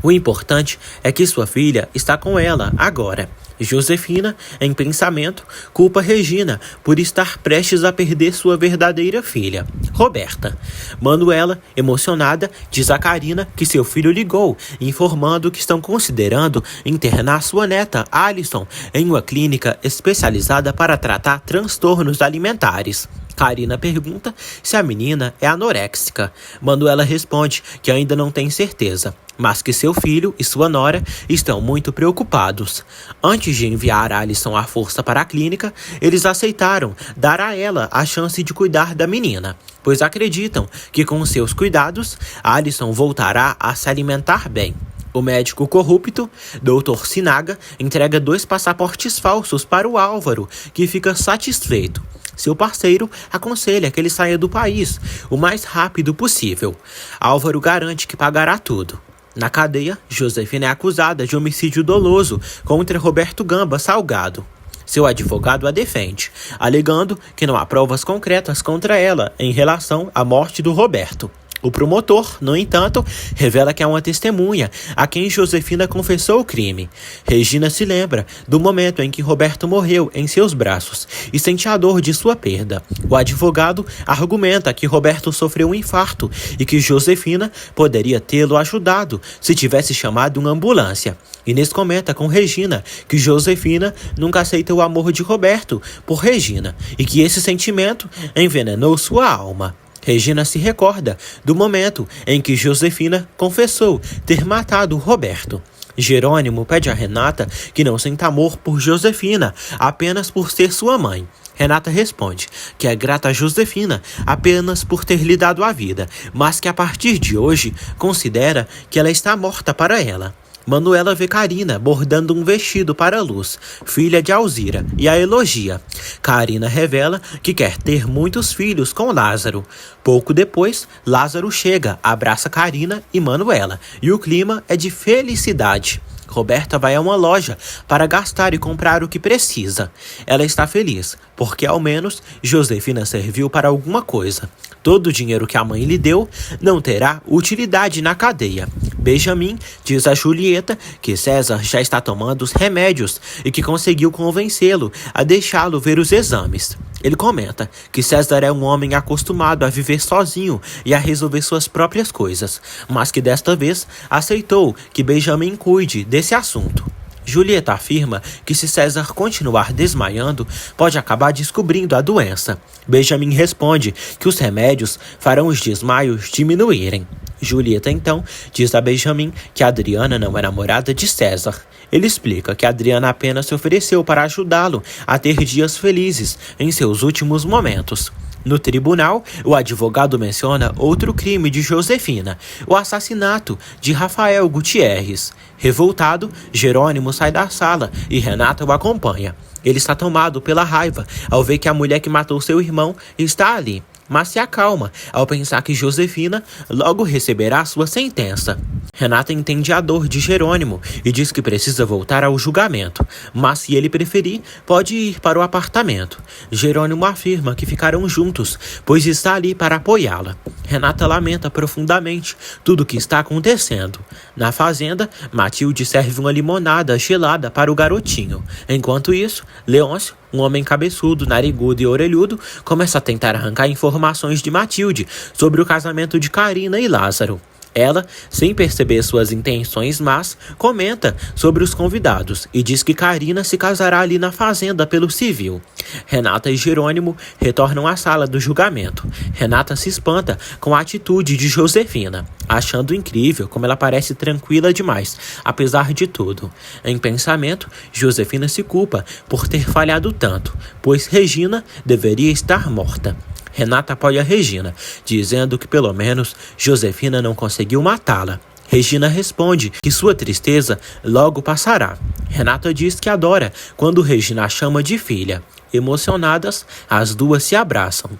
o importante é que sua filha está com ela agora. Josefina, em pensamento, culpa Regina por estar prestes a perder sua verdadeira filha, Roberta. Manuela, emocionada, diz a Carina que seu filho ligou, informando que estão considerando internar sua neta, Alison, em uma clínica especializada para tratar transtornos alimentares. Carina pergunta se a menina é anoréxica. Manuela responde que ainda não tem certeza, mas que seu filho e sua nora estão muito preocupados. Antes de enviar Alison à força para a clínica, eles aceitaram dar a ela a chance de cuidar da menina, pois acreditam que com seus cuidados, Alison voltará a se alimentar bem. O médico corrupto, Dr. Sinaga, entrega 2 passaportes falsos para o Álvaro, que fica satisfeito. Seu parceiro aconselha que ele saia do país o mais rápido possível. Álvaro garante que pagará tudo. Na cadeia, Josefina é acusada de homicídio doloso contra Roberto Gamba Salgado. Seu advogado a defende, alegando que não há provas concretas contra ela em relação à morte do Roberto. O promotor, no entanto, revela que há uma testemunha a quem Josefina confessou o crime. Regina se lembra do momento em que Roberto morreu em seus braços e sente a dor de sua perda. O advogado argumenta que Roberto sofreu um infarto e que Josefina poderia tê-lo ajudado se tivesse chamado uma ambulância. Inês comenta com Regina que Josefina nunca aceita o amor de Roberto por Regina e que esse sentimento envenenou sua alma. Regina se recorda do momento em que Josefina confessou ter matado Roberto. Jerônimo pede a Renata que não sinta amor por Josefina apenas por ser sua mãe. Renata responde que é grata a Josefina apenas por ter lhe dado a vida, mas que a partir de hoje considera que ela está morta para ela. Manuela vê Carina bordando um vestido para Luz, filha de Alzira, e a elogia. Carina revela que quer ter muitos filhos com Lázaro. Pouco depois, Lázaro chega, abraça Carina e Manuela, e o clima é de felicidade. Roberta vai a uma loja para gastar e comprar o que precisa. Ela está feliz, porque ao menos Josefina serviu para alguma coisa. Todo o dinheiro que a mãe lhe deu não terá utilidade na cadeia. Benjamin diz a Julieta que César já está tomando os remédios e que conseguiu convencê-lo a deixá-lo ver os exames. Ele comenta que César é um homem acostumado a viver sozinho e a resolver suas próprias coisas, mas que desta vez aceitou que Benjamin cuide desse assunto. Julieta afirma que se César continuar desmaiando, pode acabar descobrindo a doença. Benjamin responde que os remédios farão os desmaios diminuírem. Julieta então diz a Benjamin que Adriana não é namorada de César. Ele explica que Adriana apenas se ofereceu para ajudá-lo a ter dias felizes em seus últimos momentos. No tribunal, o advogado menciona outro crime de Josefina, o assassinato de Rafael Gutierrez. Revoltado, Jerônimo sai da sala e Renata o acompanha. Ele está tomado pela raiva ao ver que a mulher que matou seu irmão está ali, mas se acalma ao pensar que Josefina logo receberá sua sentença. Renata entende a dor de Jerônimo e diz que precisa voltar ao julgamento, mas se ele preferir, pode ir para o apartamento. Jerônimo afirma que ficarão juntos, pois está ali para apoiá-la. Renata lamenta profundamente tudo o que está acontecendo. Na fazenda, Matilde serve uma limonada gelada para o garotinho. Enquanto isso, Leôncio, um homem cabeçudo, narigudo e orelhudo, começa a tentar arrancar informações de Matilde sobre o casamento de Carina e Lázaro. Ela, sem perceber suas intenções más, comenta sobre os convidados e diz que Carina se casará ali na fazenda pelo civil. Renata e Jerônimo retornam à sala do julgamento. Renata se espanta com a atitude de Josefina, achando incrível como ela parece tranquila demais, apesar de tudo. Em pensamento, Josefina se culpa por ter falhado tanto, pois Regina deveria estar morta. Renata apoia Regina, dizendo que pelo menos Josefina não conseguiu matá-la. Regina responde que sua tristeza logo passará. Renata diz que adora quando Regina a chama de filha. Emocionadas, as duas se abraçam.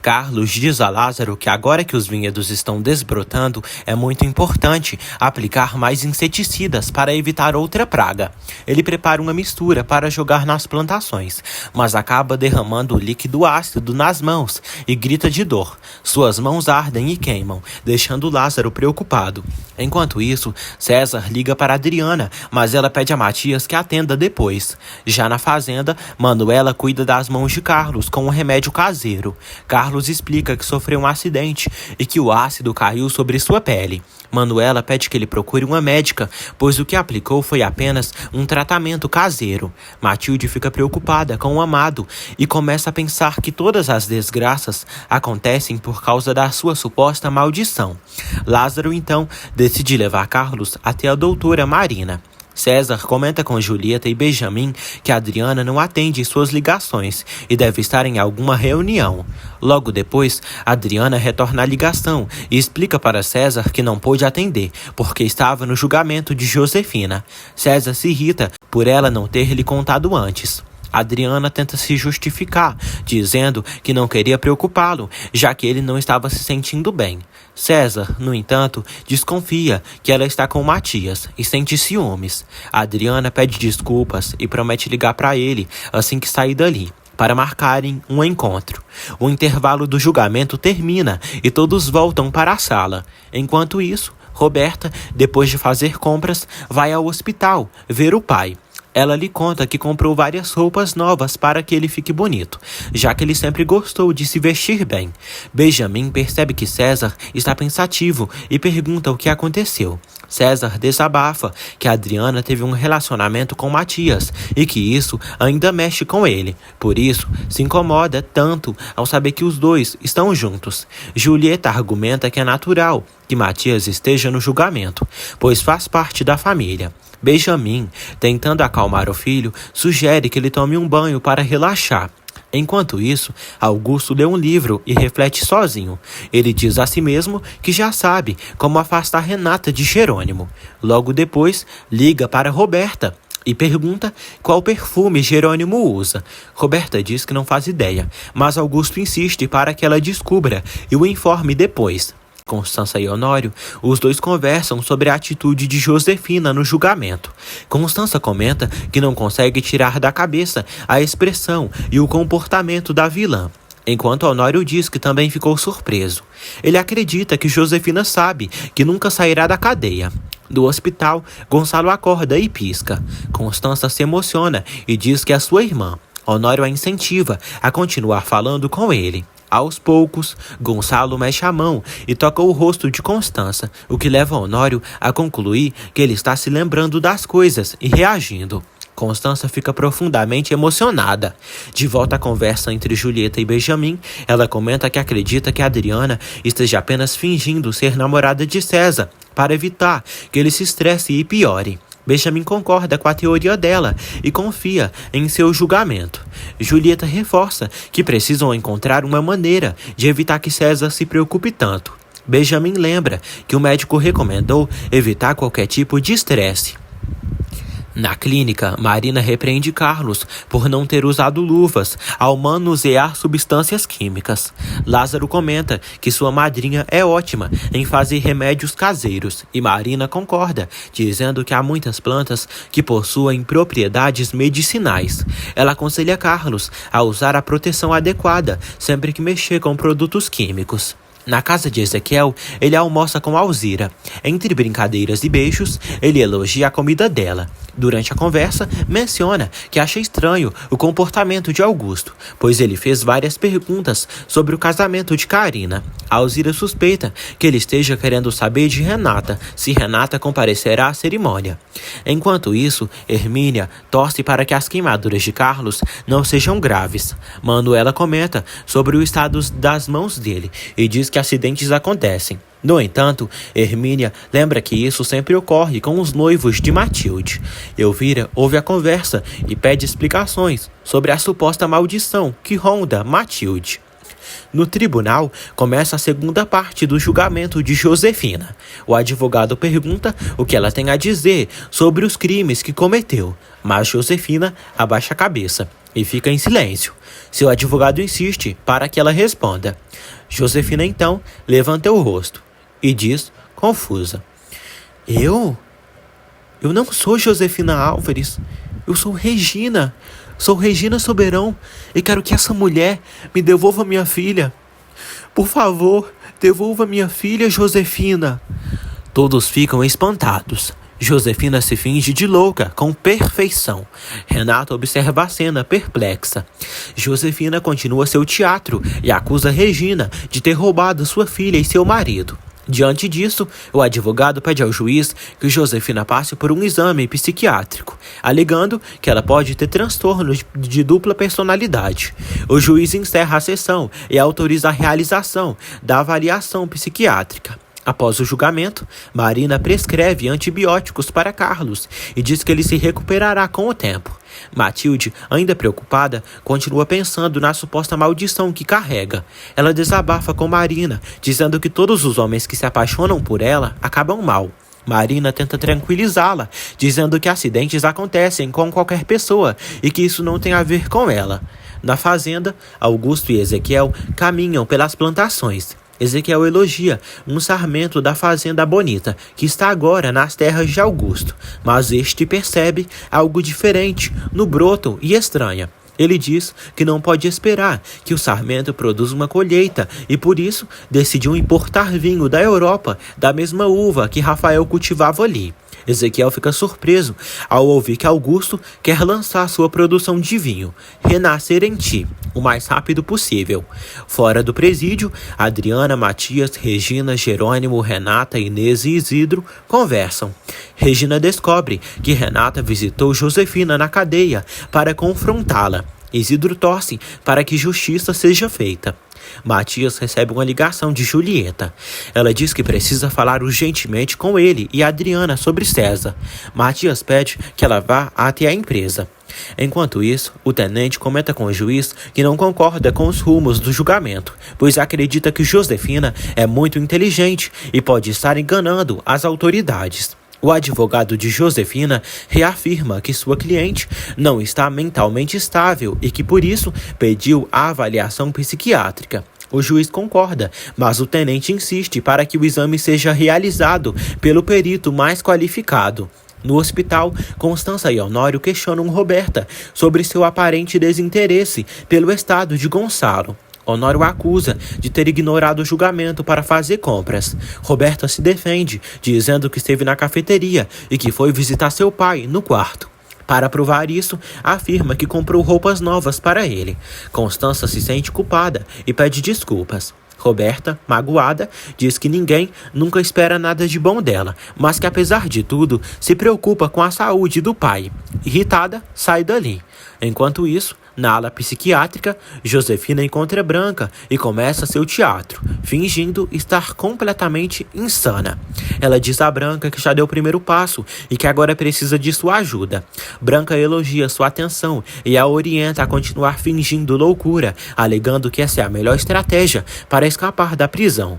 Carlos diz a Lázaro que agora que os vinhedos estão desbrotando, é muito importante aplicar mais inseticidas para evitar outra praga. Ele prepara uma mistura para jogar nas plantações, mas acaba derramando líquido ácido nas mãos e grita de dor. Suas mãos ardem e queimam, deixando Lázaro preocupado. Enquanto isso, César liga para Adriana, mas ela pede a Matias que atenda depois. Já na fazenda, Manuela cuida das mãos de Carlos com um remédio caseiro. Carlos explica que sofreu um acidente e que o ácido caiu sobre sua pele. Manuela pede que ele procure uma médica, pois o que aplicou foi apenas um tratamento caseiro. Matilde fica preocupada com o amado e começa a pensar que todas as desgraças acontecem por causa da sua suposta maldição. Lázaro, então, decide levar Carlos até a doutora Marina. César comenta com Julieta e Benjamin que Adriana não atende suas ligações e deve estar em alguma reunião. Logo depois, Adriana retorna a ligação e explica para César que não pôde atender, porque estava no julgamento de Josefina. César se irrita por ela não ter lhe contado antes. Adriana tenta se justificar, dizendo que não queria preocupá-lo, já que ele não estava se sentindo bem. César, no entanto, desconfia que ela está com Matias e sente ciúmes. Adriana pede desculpas e promete ligar para ele assim que sair dali, para marcarem um encontro. O intervalo do julgamento termina e todos voltam para a sala. Enquanto isso, Roberta, depois de fazer compras, vai ao hospital ver o pai. Ela lhe conta que comprou várias roupas novas para que ele fique bonito, já que ele sempre gostou de se vestir bem. Benjamin percebe que César está pensativo e pergunta o que aconteceu. César desabafa que Adriana teve um relacionamento com Matias e que isso ainda mexe com ele. Por isso, se incomoda tanto ao saber que os dois estão juntos. Julieta argumenta que é natural que Matias esteja no julgamento, pois faz parte da família. Benjamin, tentando acalmar o filho, sugere que ele tome um banho para relaxar. Enquanto isso, Augusto lê um livro e reflete sozinho. Ele diz a si mesmo que já sabe como afastar Renata de Jerônimo. Logo depois, liga para Roberta e pergunta qual perfume Jerônimo usa. Roberta diz que não faz ideia, mas Augusto insiste para que ela descubra e o informe depois. Constança e Honório, os dois conversam sobre a atitude de Josefina no julgamento. Constança comenta que não consegue tirar da cabeça a expressão e o comportamento da vilã, enquanto Honório diz que também ficou surpreso. Ele acredita que Josefina sabe que nunca sairá da cadeia. Do hospital, Gonçalo acorda e pisca. Constança se emociona e diz que é sua irmã. Honório a incentiva a continuar falando com ele. Aos poucos, Gonçalo mexe a mão e toca o rosto de Constança, o que leva Honório a concluir que ele está se lembrando das coisas e reagindo. Constança fica profundamente emocionada. De volta à conversa entre Julieta e Benjamin, ela comenta que acredita que Adriana esteja apenas fingindo ser namorada de César, para evitar que ele se estresse e piore. Benjamin concorda com a teoria dela e confia em seu julgamento. Julieta reforça que precisam encontrar uma maneira de evitar que César se preocupe tanto. Benjamin lembra que o médico recomendou evitar qualquer tipo de estresse. Na clínica, Marina repreende Carlos por não ter usado luvas ao manusear substâncias químicas. Lázaro comenta que sua madrinha é ótima em fazer remédios caseiros e Marina concorda, dizendo que há muitas plantas que possuem propriedades medicinais. Ela aconselha Carlos a usar a proteção adequada sempre que mexer com produtos químicos. Na casa de Ezequiel, ele almoça com Alzira. Entre brincadeiras e beijos, ele elogia a comida dela. Durante a conversa, menciona que acha estranho o comportamento de Augusto, pois ele fez várias perguntas sobre o casamento de Karina. Alzira suspeita que ele esteja querendo saber de Renata, se Renata comparecerá à cerimônia. Enquanto isso, Hermínia torce para que as queimaduras de Carlos não sejam graves. Manuela comenta sobre o estado das mãos dele e diz que acidentes acontecem. No entanto, Hermínia lembra que isso sempre ocorre com os noivos de Matilde. Elvira ouve a conversa e pede explicações sobre a suposta maldição que ronda Matilde. No tribunal, começa a segunda parte do julgamento de Josefina. O advogado pergunta o que ela tem a dizer sobre os crimes que cometeu, mas Josefina abaixa a cabeça e fica em silêncio. Seu advogado insiste para que ela responda. Josefina então levanta o rosto e diz, confusa: Eu não sou Josefina Álvares, eu sou Regina. Sou Regina Soberão e quero que essa mulher me devolva minha filha. Por favor, devolva minha filha, Josefina. Todos ficam espantados. Josefina se finge de louca, com perfeição. Renata observa a cena, perplexa. Josefina continua seu teatro e acusa Regina de ter roubado sua filha e seu marido. Diante disso, o advogado pede ao juiz que Josefina passe por um exame psiquiátrico, alegando que ela pode ter transtorno de dupla personalidade. O juiz encerra a sessão e autoriza a realização da avaliação psiquiátrica. Após o julgamento, Marina prescreve antibióticos para Carlos e diz que ele se recuperará com o tempo. Matilde, ainda preocupada, continua pensando na suposta maldição que carrega. Ela desabafa com Marina, dizendo que todos os homens que se apaixonam por ela acabam mal. Marina tenta tranquilizá-la, dizendo que acidentes acontecem com qualquer pessoa e que isso não tem a ver com ela. Na fazenda, Augusto e Ezequiel caminham pelas plantações. Ezequiel elogia um sarmento da fazenda bonita, que está agora nas terras de Augusto, mas este percebe algo diferente no broto e estranha. Ele diz que não pode esperar que o sarmento produza uma colheita e, por isso, decidiu importar vinho da Europa da mesma uva que Rafael cultivava ali. Ezequiel fica surpreso ao ouvir que Augusto quer lançar sua produção de vinho, Renascer em Ti, o mais rápido possível. Fora do presídio, Adriana, Matias, Regina, Jerônimo, Renata, Inês e Isidro conversam. Regina descobre que Renata visitou Josefina na cadeia para confrontá-la. Isidro torce para que justiça seja feita. Matias recebe uma ligação de Julieta. Ela diz que precisa falar urgentemente com ele e Adriana sobre César. Matias pede que ela vá até a empresa. Enquanto isso, o tenente comenta com o juiz que não concorda com os rumos do julgamento, pois acredita que Josefina é muito inteligente e pode estar enganando as autoridades. O advogado de Josefina reafirma que sua cliente não está mentalmente estável e que, por isso, pediu a avaliação psiquiátrica. O juiz concorda, mas o tenente insiste para que o exame seja realizado pelo perito mais qualificado. No hospital, Constança e Honório questionam Roberta sobre seu aparente desinteresse pelo estado de Gonçalo. Honório a acusa de ter ignorado o julgamento para fazer compras. Roberta se defende, dizendo que esteve na cafeteria e que foi visitar seu pai no quarto. Para provar isso, afirma que comprou roupas novas para ele. Constança se sente culpada e pede desculpas. Roberta, magoada, diz que ninguém nunca espera nada de bom dela, mas que apesar de tudo, se preocupa com a saúde do pai. Irritada, sai dali. Enquanto isso, na ala psiquiátrica, Josefina encontra Branca e começa seu teatro, fingindo estar completamente insana. Ela diz a Branca que já deu o primeiro passo e que agora precisa de sua ajuda. Branca elogia sua atenção e a orienta a continuar fingindo loucura, alegando que essa é a melhor estratégia para escapar da prisão.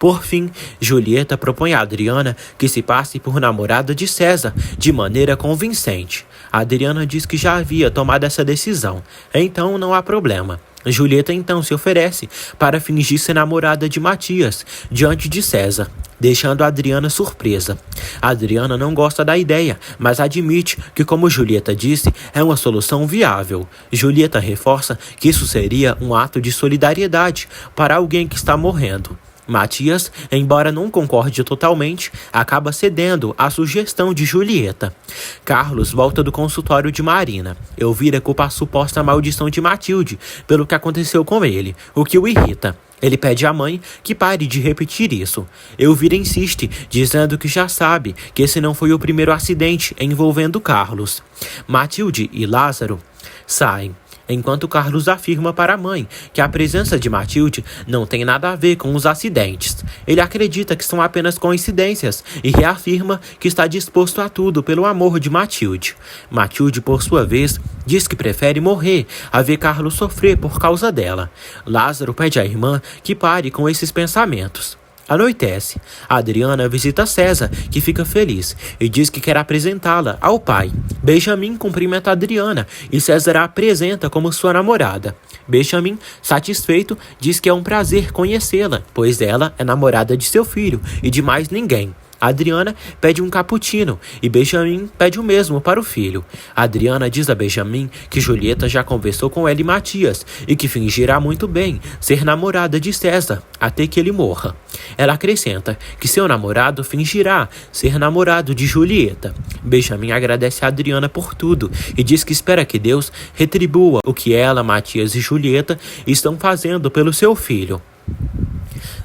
Por fim, Julieta propõe a Adriana que se passe por namorada de César de maneira convincente. Adriana diz que já havia tomado essa decisão, então não há problema. Julieta então se oferece para fingir ser namorada de Matias diante de César, deixando Adriana surpresa. Adriana não gosta da ideia, mas admite que, como Julieta disse, é uma solução viável. Julieta reforça que isso seria um ato de solidariedade para alguém que está morrendo. Matias, embora não concorde totalmente, acaba cedendo à sugestão de Julieta. Carlos volta do consultório de Marina. Elvira culpa a suposta maldição de Matilde pelo que aconteceu com ele, o que o irrita. Ele pede à mãe que pare de repetir isso. Elvira insiste, dizendo que já sabe que esse não foi o primeiro acidente envolvendo Carlos. Matilde e Lázaro saem, enquanto Carlos afirma para a mãe que a presença de Matilde não tem nada a ver com os acidentes. Ele acredita que são apenas coincidências e reafirma que está disposto a tudo pelo amor de Matilde. Matilde, por sua vez, diz que prefere morrer a ver Carlos sofrer por causa dela. Lázaro pede à irmã que pare com esses pensamentos. Anoitece. Adriana visita César, que fica feliz, e diz que quer apresentá-la ao pai. Benjamin cumprimenta Adriana e César a apresenta como sua namorada. Benjamin, satisfeito, diz que é um prazer conhecê-la, pois ela é namorada de seu filho e de mais ninguém. Adriana pede um cappuccino e Benjamin pede o mesmo para o filho. Adriana diz a Benjamin que Julieta já conversou com ela e Matias e que fingirá muito bem ser namorada de César até que ele morra. Ela acrescenta que seu namorado fingirá ser namorado de Julieta. Benjamin agradece a Adriana por tudo e diz que espera que Deus retribua o que ela, Matias e Julieta estão fazendo pelo seu filho.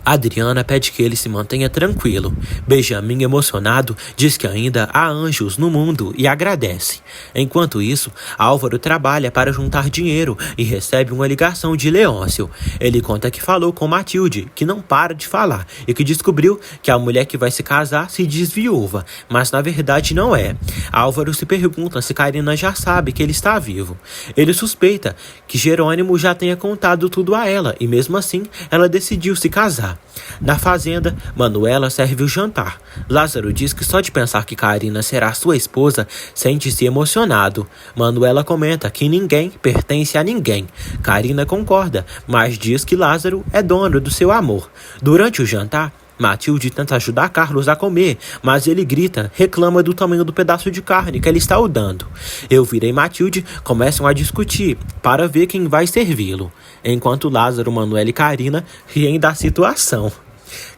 Adriana pede que ele se mantenha tranquilo. Benjamin, emocionado, diz que ainda há anjos no mundo e agradece. Enquanto isso, Álvaro trabalha para juntar dinheiro e recebe uma ligação de Leôncio. Ele conta que falou com Matilde, que não para de falar, e que descobriu que a mulher que vai se casar se diz viúva, mas na verdade não é. Álvaro se pergunta se Karina já sabe que ele está vivo. Ele suspeita que Jerônimo já tenha contado tudo a ela e mesmo assim ela decidiu se casar. Na fazenda, Manuela serve o jantar. Lázaro diz que só de pensar que Karina será sua esposa, sente-se emocionado. Manuela comenta que ninguém pertence a ninguém. Karina concorda, mas diz que Lázaro é dono do seu amor. Durante o jantar, Matilde tenta ajudar Carlos a comer, mas ele grita, reclama do tamanho do pedaço de carne que ele está o dando. Elvira e Matilde começam a discutir para ver quem vai servi-lo, enquanto Lázaro, Manuela e Karina riem da situação.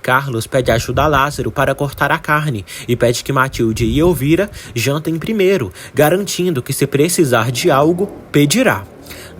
Carlos pede ajuda a Lázaro para cortar a carne e pede que Matilde e Elvira jantem primeiro, garantindo que se precisar de algo, pedirá.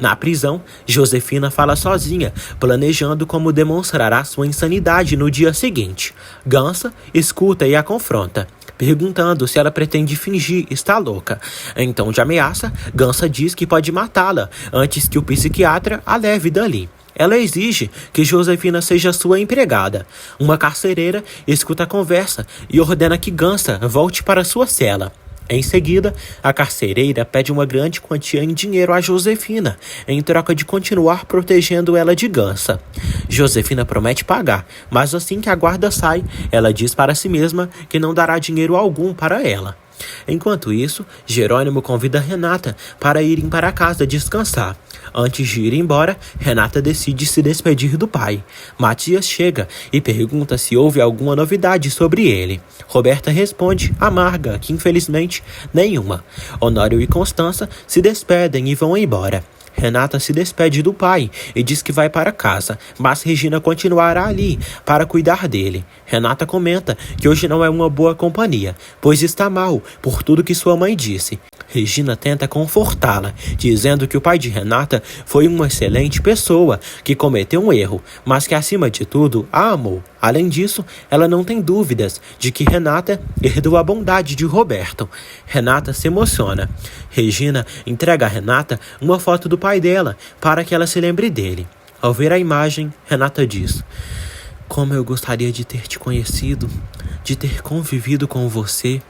Na prisão, Josefina fala sozinha, planejando como demonstrará sua insanidade no dia seguinte. Gansa escuta e a confronta, perguntando se ela pretende fingir estar louca. Em tom de ameaça, Gansa diz que pode matá-la antes que o psiquiatra a leve dali. Ela exige que Josefina seja sua empregada. Uma carcereira escuta a conversa e ordena que Gansa volte para sua cela. Em seguida, a carcereira pede uma grande quantia em dinheiro a Josefina, em troca de continuar protegendo ela de Gansa. Josefina promete pagar, mas assim que a guarda sai, ela diz para si mesma que não dará dinheiro algum para ela. Enquanto isso, Jerônimo convida Renata para irem para casa descansar. Antes de ir embora, Renata decide se despedir do pai. Matias chega e pergunta se houve alguma novidade sobre ele. Roberta responde, amarga, que infelizmente nenhuma. Honório e Constança se despedem e vão embora. Renata se despede do pai e diz que vai para casa, mas Regina continuará ali para cuidar dele. Renata comenta que hoje não é uma boa companhia, pois está mal por tudo que sua mãe disse. Regina tenta confortá-la, dizendo que o pai de Renata foi uma excelente pessoa, que cometeu um erro, mas que acima de tudo a amou. Além disso, ela não tem dúvidas de que Renata herdou a bondade de Roberto. Renata se emociona. Regina entrega a Renata uma foto do pai dela para que ela se lembre dele. Ao ver a imagem, Renata diz: "Como eu gostaria de ter te conhecido, de ter convivido com você."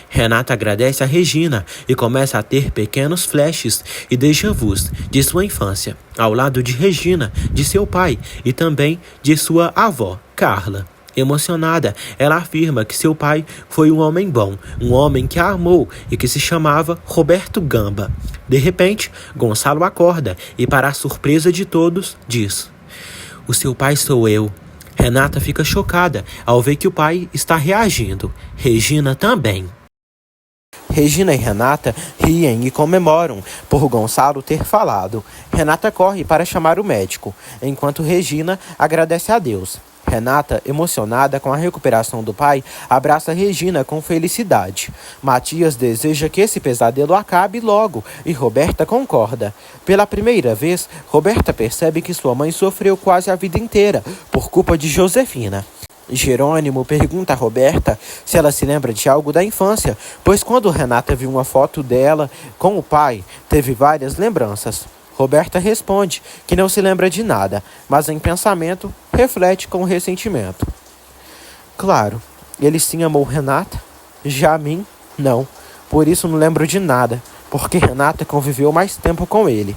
Renata agradece a Regina e começa a ter pequenos flashes e déjà-vus de sua infância, ao lado de Regina, de seu pai e também de sua avó, Carla. Emocionada, ela afirma que seu pai foi um homem bom, um homem que a amou e que se chamava Roberto Gamba. De repente, Gonçalo acorda e, para a surpresa de todos, diz: "O seu pai sou eu." Renata fica chocada ao ver que o pai está reagindo. Regina também. Regina e Renata riem e comemoram por Gonçalo ter falado. Renata corre para chamar o médico, enquanto Regina agradece a Deus. Renata, emocionada com a recuperação do pai, abraça Regina com felicidade. Matias deseja que esse pesadelo acabe logo e Roberta concorda. Pela primeira vez, Roberta percebe que sua mãe sofreu quase a vida inteira por culpa de Josefina. Jerônimo pergunta a Roberta se ela se lembra de algo da infância, pois quando Renata viu uma foto dela com o pai, teve várias lembranças. Roberta responde que não se lembra de nada, mas em pensamento reflete com ressentimento. Claro, ele sim amou Renata, já a mim, não. Por isso não lembro de nada, porque Renata conviveu mais tempo com ele.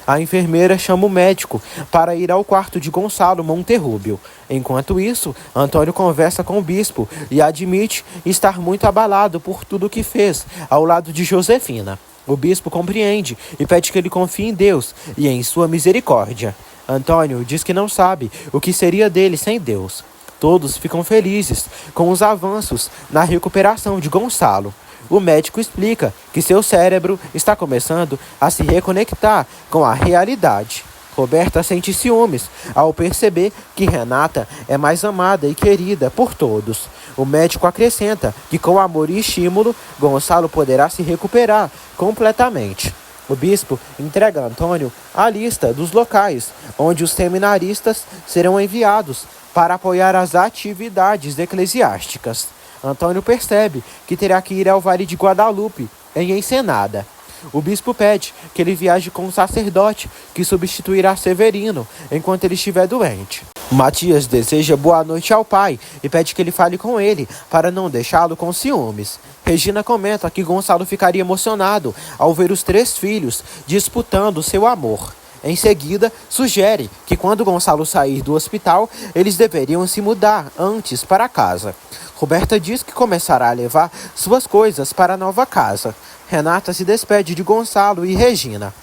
A enfermeira chama o médico para ir ao quarto de Gonçalo Monterrúbio. Enquanto isso, Antônio conversa com o bispo e admite estar muito abalado por tudo o que fez ao lado de Josefina. O bispo compreende e pede que ele confie em Deus e em sua misericórdia. Antônio diz que não sabe o que seria dele sem Deus. Todos ficam felizes com os avanços na recuperação de Gonçalo. O médico explica que seu cérebro está começando a se reconectar com a realidade. Roberta sente ciúmes ao perceber que Renata é mais amada e querida por todos. O médico acrescenta que com amor e estímulo, Gonçalo poderá se recuperar completamente. O bispo entrega a Antônio a lista dos locais onde os seminaristas serão enviados para apoiar as atividades eclesiásticas. Antônio percebe que terá que ir ao Vale de Guadalupe, em Ensenada. O bispo pede que ele viaje com um sacerdote que substituirá Severino enquanto ele estiver doente. Matias deseja boa noite ao pai e pede que ele fale com ele para não deixá-lo com ciúmes. Regina comenta que Gonçalo ficaria emocionado ao ver os 3 filhos disputando seu amor. Em seguida, sugere que quando Gonçalo sair do hospital, eles deveriam se mudar antes para casa. Roberta diz que começará a levar suas coisas para a nova casa. Renata se despede de Gonçalo e Regina.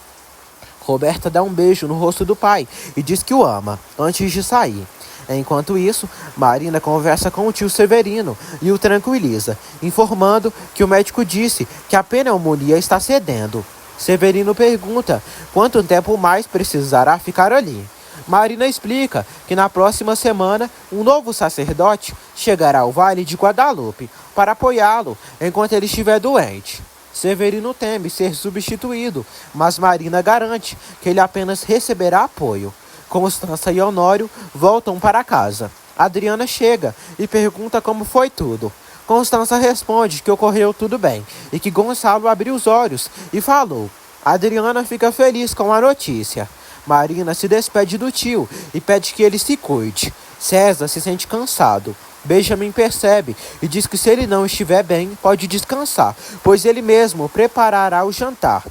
Roberta dá um beijo no rosto do pai e diz que o ama, antes de sair. Enquanto isso, Marina conversa com o tio Severino e o tranquiliza, informando que o médico disse que a pneumonia está cedendo. Severino pergunta quanto tempo mais precisará ficar ali. Marina explica que na próxima semana um novo sacerdote chegará ao Vale de Guadalupe para apoiá-lo enquanto ele estiver doente. Severino teme ser substituído, mas Marina garante que ele apenas receberá apoio. Constança e Honório voltam para casa. Adriana chega e pergunta como foi tudo. Constança responde que ocorreu tudo bem e que Gonçalo abriu os olhos e falou. Adriana fica feliz com a notícia. Marina se despede do tio e pede que ele se cuide. César se sente cansado. Benjamin percebe e diz que se ele não estiver bem, pode descansar, pois ele mesmo preparará o jantar.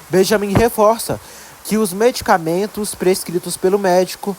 Benjamin reforça que os medicamentos prescritos pelo médico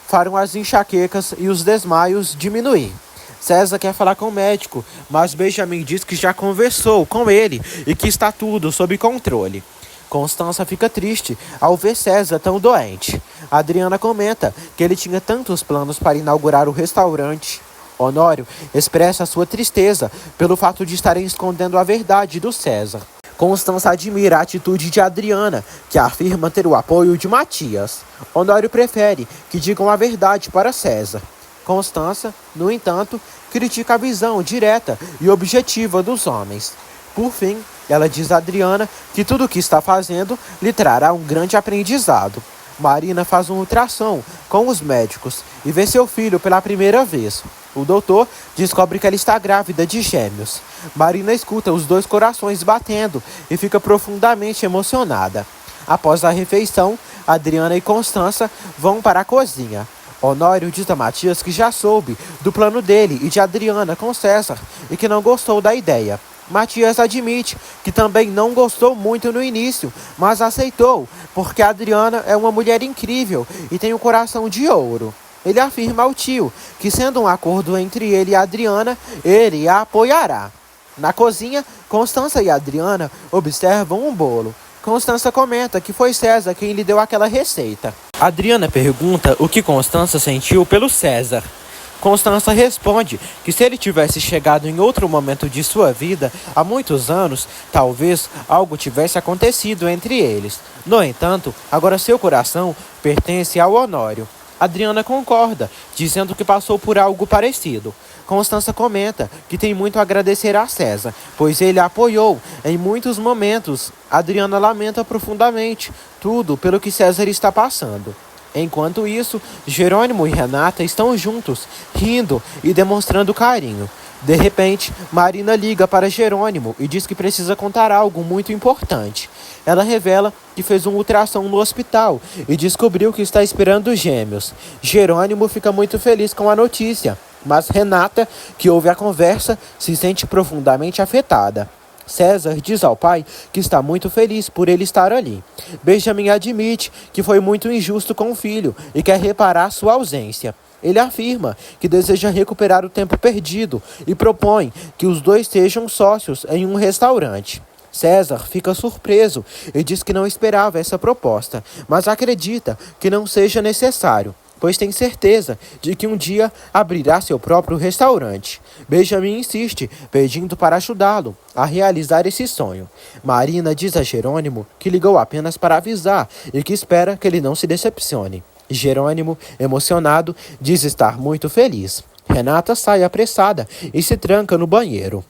farão as enxaquecas e os desmaios diminuir. César quer falar com o médico, mas Benjamin diz que já conversou com ele e que está tudo sob controle. Constança fica triste ao ver César tão doente. Adriana comenta que ele tinha tantos planos para inaugurar o restaurante. Honório expressa sua tristeza pelo fato de estarem escondendo a verdade do César. Constança admira a atitude de Adriana, que afirma ter o apoio de Matias. Honório prefere que digam a verdade para César. Constança, no entanto, critica a visão direta e objetiva dos homens. Por fim, ela diz a Adriana que tudo o que está fazendo lhe trará um grande aprendizado. Marina faz um ultrassom com os médicos e vê seu filho pela primeira vez. O doutor descobre que ela está grávida de gêmeos. Marina escuta os dois corações batendo e fica profundamente emocionada. Após a refeição, Adriana e Constança vão para a cozinha. Honório diz a Matias que já soube do plano dele e de Adriana com César e que não gostou da ideia. Matias admite que também não gostou muito no início, mas aceitou, porque a Adriana é uma mulher incrível e tem um coração de ouro. Ele afirma ao tio que, sendo um acordo entre ele e a Adriana, ele a apoiará. Na cozinha, Constança e Adriana observam um bolo. Constança comenta que foi César quem lhe deu aquela receita. Adriana pergunta o que Constança sentiu pelo César. Constança responde que se ele tivesse chegado em outro momento de sua vida, há muitos anos, talvez algo tivesse acontecido entre eles. No entanto, agora seu coração pertence ao Honório. Adriana concorda, dizendo que passou por algo parecido. Constança comenta que tem muito a agradecer a César, pois ele a apoiou em muitos momentos. Adriana lamenta profundamente tudo pelo que César está passando. Enquanto isso, Jerônimo e Renata estão juntos, rindo e demonstrando carinho. De repente, Marina liga para Jerônimo e diz que precisa contar algo muito importante. Ela revela que fez um ultrassom no hospital e descobriu que está esperando gêmeos. Jerônimo fica muito feliz com a notícia, mas Renata, que ouve a conversa, se sente profundamente afetada. César diz ao pai que está muito feliz por ele estar ali. Benjamin admite que foi muito injusto com o filho e quer reparar sua ausência. Ele afirma que deseja recuperar o tempo perdido e propõe que os dois sejam sócios em um restaurante. César fica surpreso e diz que não esperava essa proposta, mas acredita que não seja necessário, pois tem certeza de que um dia abrirá seu próprio restaurante. Benjamin insiste, pedindo para ajudá-lo a realizar esse sonho. Marina diz a Jerônimo que ligou apenas para avisar e que espera que ele não se decepcione. Jerônimo, emocionado, diz estar muito feliz. Renata sai apressada e se tranca no banheiro.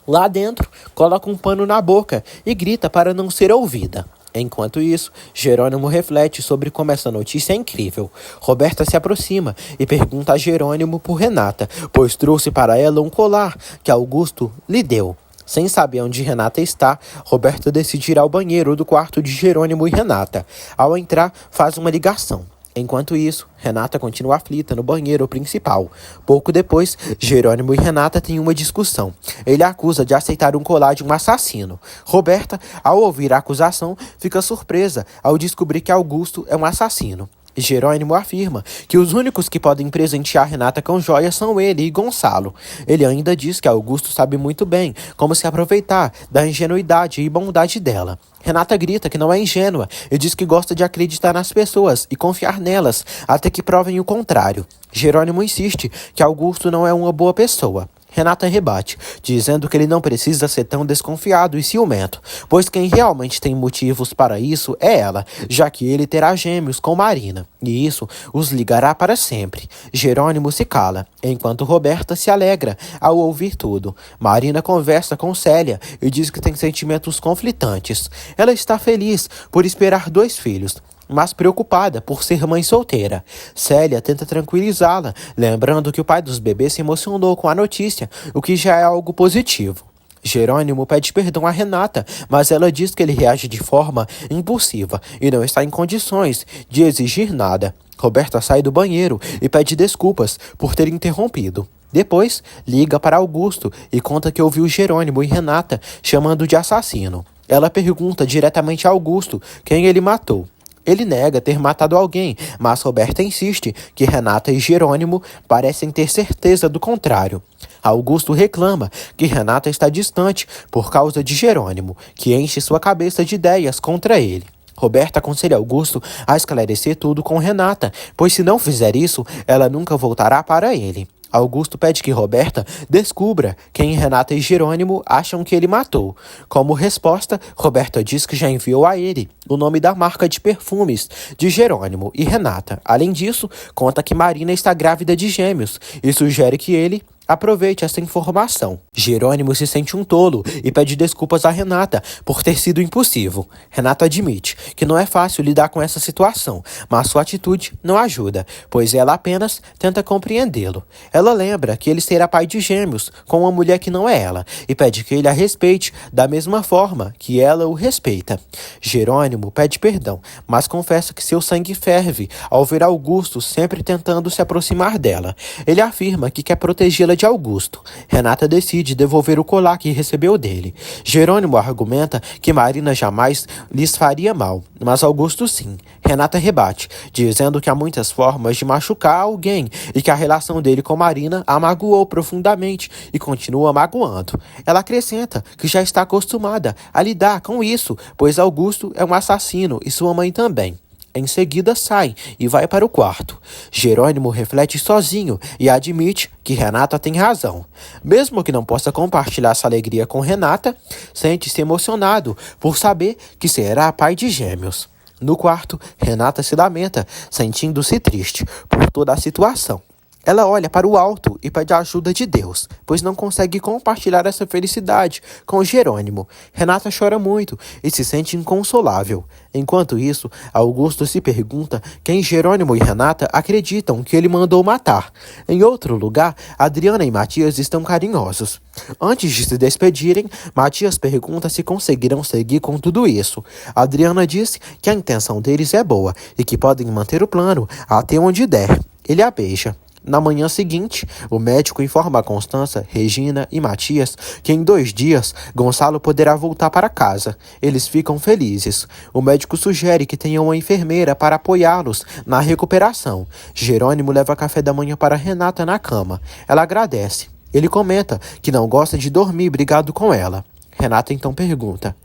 Lá dentro, coloca um pano na boca e grita para não ser ouvida. Enquanto isso, Jerônimo reflete sobre como essa notícia é incrível. Roberta se aproxima e pergunta a Jerônimo por Renata, pois trouxe para ela um colar que Augusto lhe deu. Sem saber onde Renata está, Roberta decide ir ao banheiro do quarto de Jerônimo e Renata. Ao entrar, faz uma ligação. Enquanto isso, Renata continua aflita no banheiro principal. Pouco depois, Jerônimo e Renata têm uma discussão. Ele a acusa de aceitar um colar de um assassino. Roberta, ao ouvir a acusação, fica surpresa ao descobrir que Augusto é um assassino. Jerônimo afirma que os únicos que podem presentear Renata com joias são ele e Gonçalo. Ele ainda diz que Augusto sabe muito bem como se aproveitar da ingenuidade e bondade dela. Renata grita que não é ingênua e diz que gosta de acreditar nas pessoas e confiar nelas até que provem o contrário. Jerônimo insiste que Augusto não é uma boa pessoa. Renata rebate, dizendo que ele não precisa ser tão desconfiado e ciumento, pois quem realmente tem motivos para isso é ela, já que ele terá gêmeos com Marina, e isso os ligará para sempre. Jerônimo se cala, enquanto Roberta se alegra ao ouvir tudo. Marina conversa com Célia e diz que tem sentimentos conflitantes. Ela está feliz por esperar 2 filhos, mas preocupada por ser mãe solteira. Célia tenta tranquilizá-la, lembrando que o pai dos bebês se emocionou com a notícia, o que já é algo positivo. Jerônimo pede perdão a Renata, mas ela diz que ele reage de forma impulsiva e não está em condições de exigir nada. Roberta sai do banheiro e pede desculpas por ter interrompido. Depois, liga para Augusto e conta que ouviu Jerônimo e Renata chamando de assassino. Ela pergunta diretamente a Augusto quem ele matou. Ele nega ter matado alguém, mas Roberta insiste que Renata e Jerônimo parecem ter certeza do contrário. Augusto reclama que Renata está distante por causa de Jerônimo, que enche sua cabeça de ideias contra ele. Roberta aconselha Augusto a esclarecer tudo com Renata, pois se não fizer isso, ela nunca voltará para ele. Augusto pede que Roberta descubra quem Renata e Jerônimo acham que ele matou. Como resposta, Roberta diz que já enviou a ele o nome da marca de perfumes de Jerônimo e Renata. Além disso, conta que Marina está grávida de gêmeos e sugere que ele aproveite essa informação. Jerônimo se sente um tolo e pede desculpas a Renata por ter sido impulsivo. Renata admite que não é fácil lidar com essa situação, mas sua atitude não ajuda, pois ela apenas tenta compreendê-lo. Ela lembra que ele será pai de gêmeos com uma mulher que não é ela e pede que ele a respeite da mesma forma que ela o respeita. Jerônimo pede perdão, mas confessa que seu sangue ferve ao ver Augusto sempre tentando se aproximar dela. Ele afirma que quer protegê-la de Augusto. Renata decide devolver o colar que recebeu dele. Jerônimo argumenta que Marina jamais lhes faria mal, mas Augusto sim. Renata rebate, dizendo que há muitas formas de machucar alguém e que a relação dele com Marina a magoou profundamente e continua magoando. Ela acrescenta que já está acostumada a lidar com isso, pois Augusto é um assassino e sua mãe também. Em seguida sai e vai para o quarto. Jerônimo reflete sozinho e admite que Renata tem razão. Mesmo que não possa compartilhar essa alegria com Renata, sente-se emocionado por saber que será pai de gêmeos. No quarto, Renata se lamenta, sentindo-se triste por toda a situação. Ela olha para o alto e pede a ajuda de Deus, pois não consegue compartilhar essa felicidade com Jerônimo. Renata chora muito e se sente inconsolável. Enquanto isso, Augusto se pergunta quem Jerônimo e Renata acreditam que ele mandou matar. Em outro lugar, Adriana e Matias estão carinhosos. Antes de se despedirem, Matias pergunta se conseguirão seguir com tudo isso. Adriana diz que a intenção deles é boa e que podem manter o plano até onde der. Ele a beija. Na manhã seguinte, o médico informa a Constança, Regina e Matias que em 2 dias Gonçalo poderá voltar para casa. Eles ficam felizes. O médico sugere que tenham uma enfermeira para apoiá-los na recuperação. Jerônimo leva café da manhã para Renata na cama. Ela agradece. Ele comenta que não gosta de dormir brigado com ela. Renata então pergunta: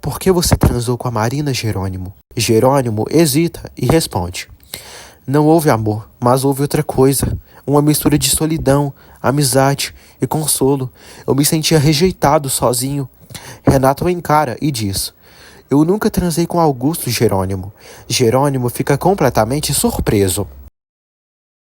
"Por que você transou com a Marina, Jerônimo?" Jerônimo hesita e responde: "Não houve amor, mas houve outra coisa. Uma mistura de solidão, amizade e consolo. Eu me sentia rejeitado sozinho." Renata o encara e diz: "Eu nunca transei com Augusto, Jerônimo." Jerônimo fica completamente surpreso.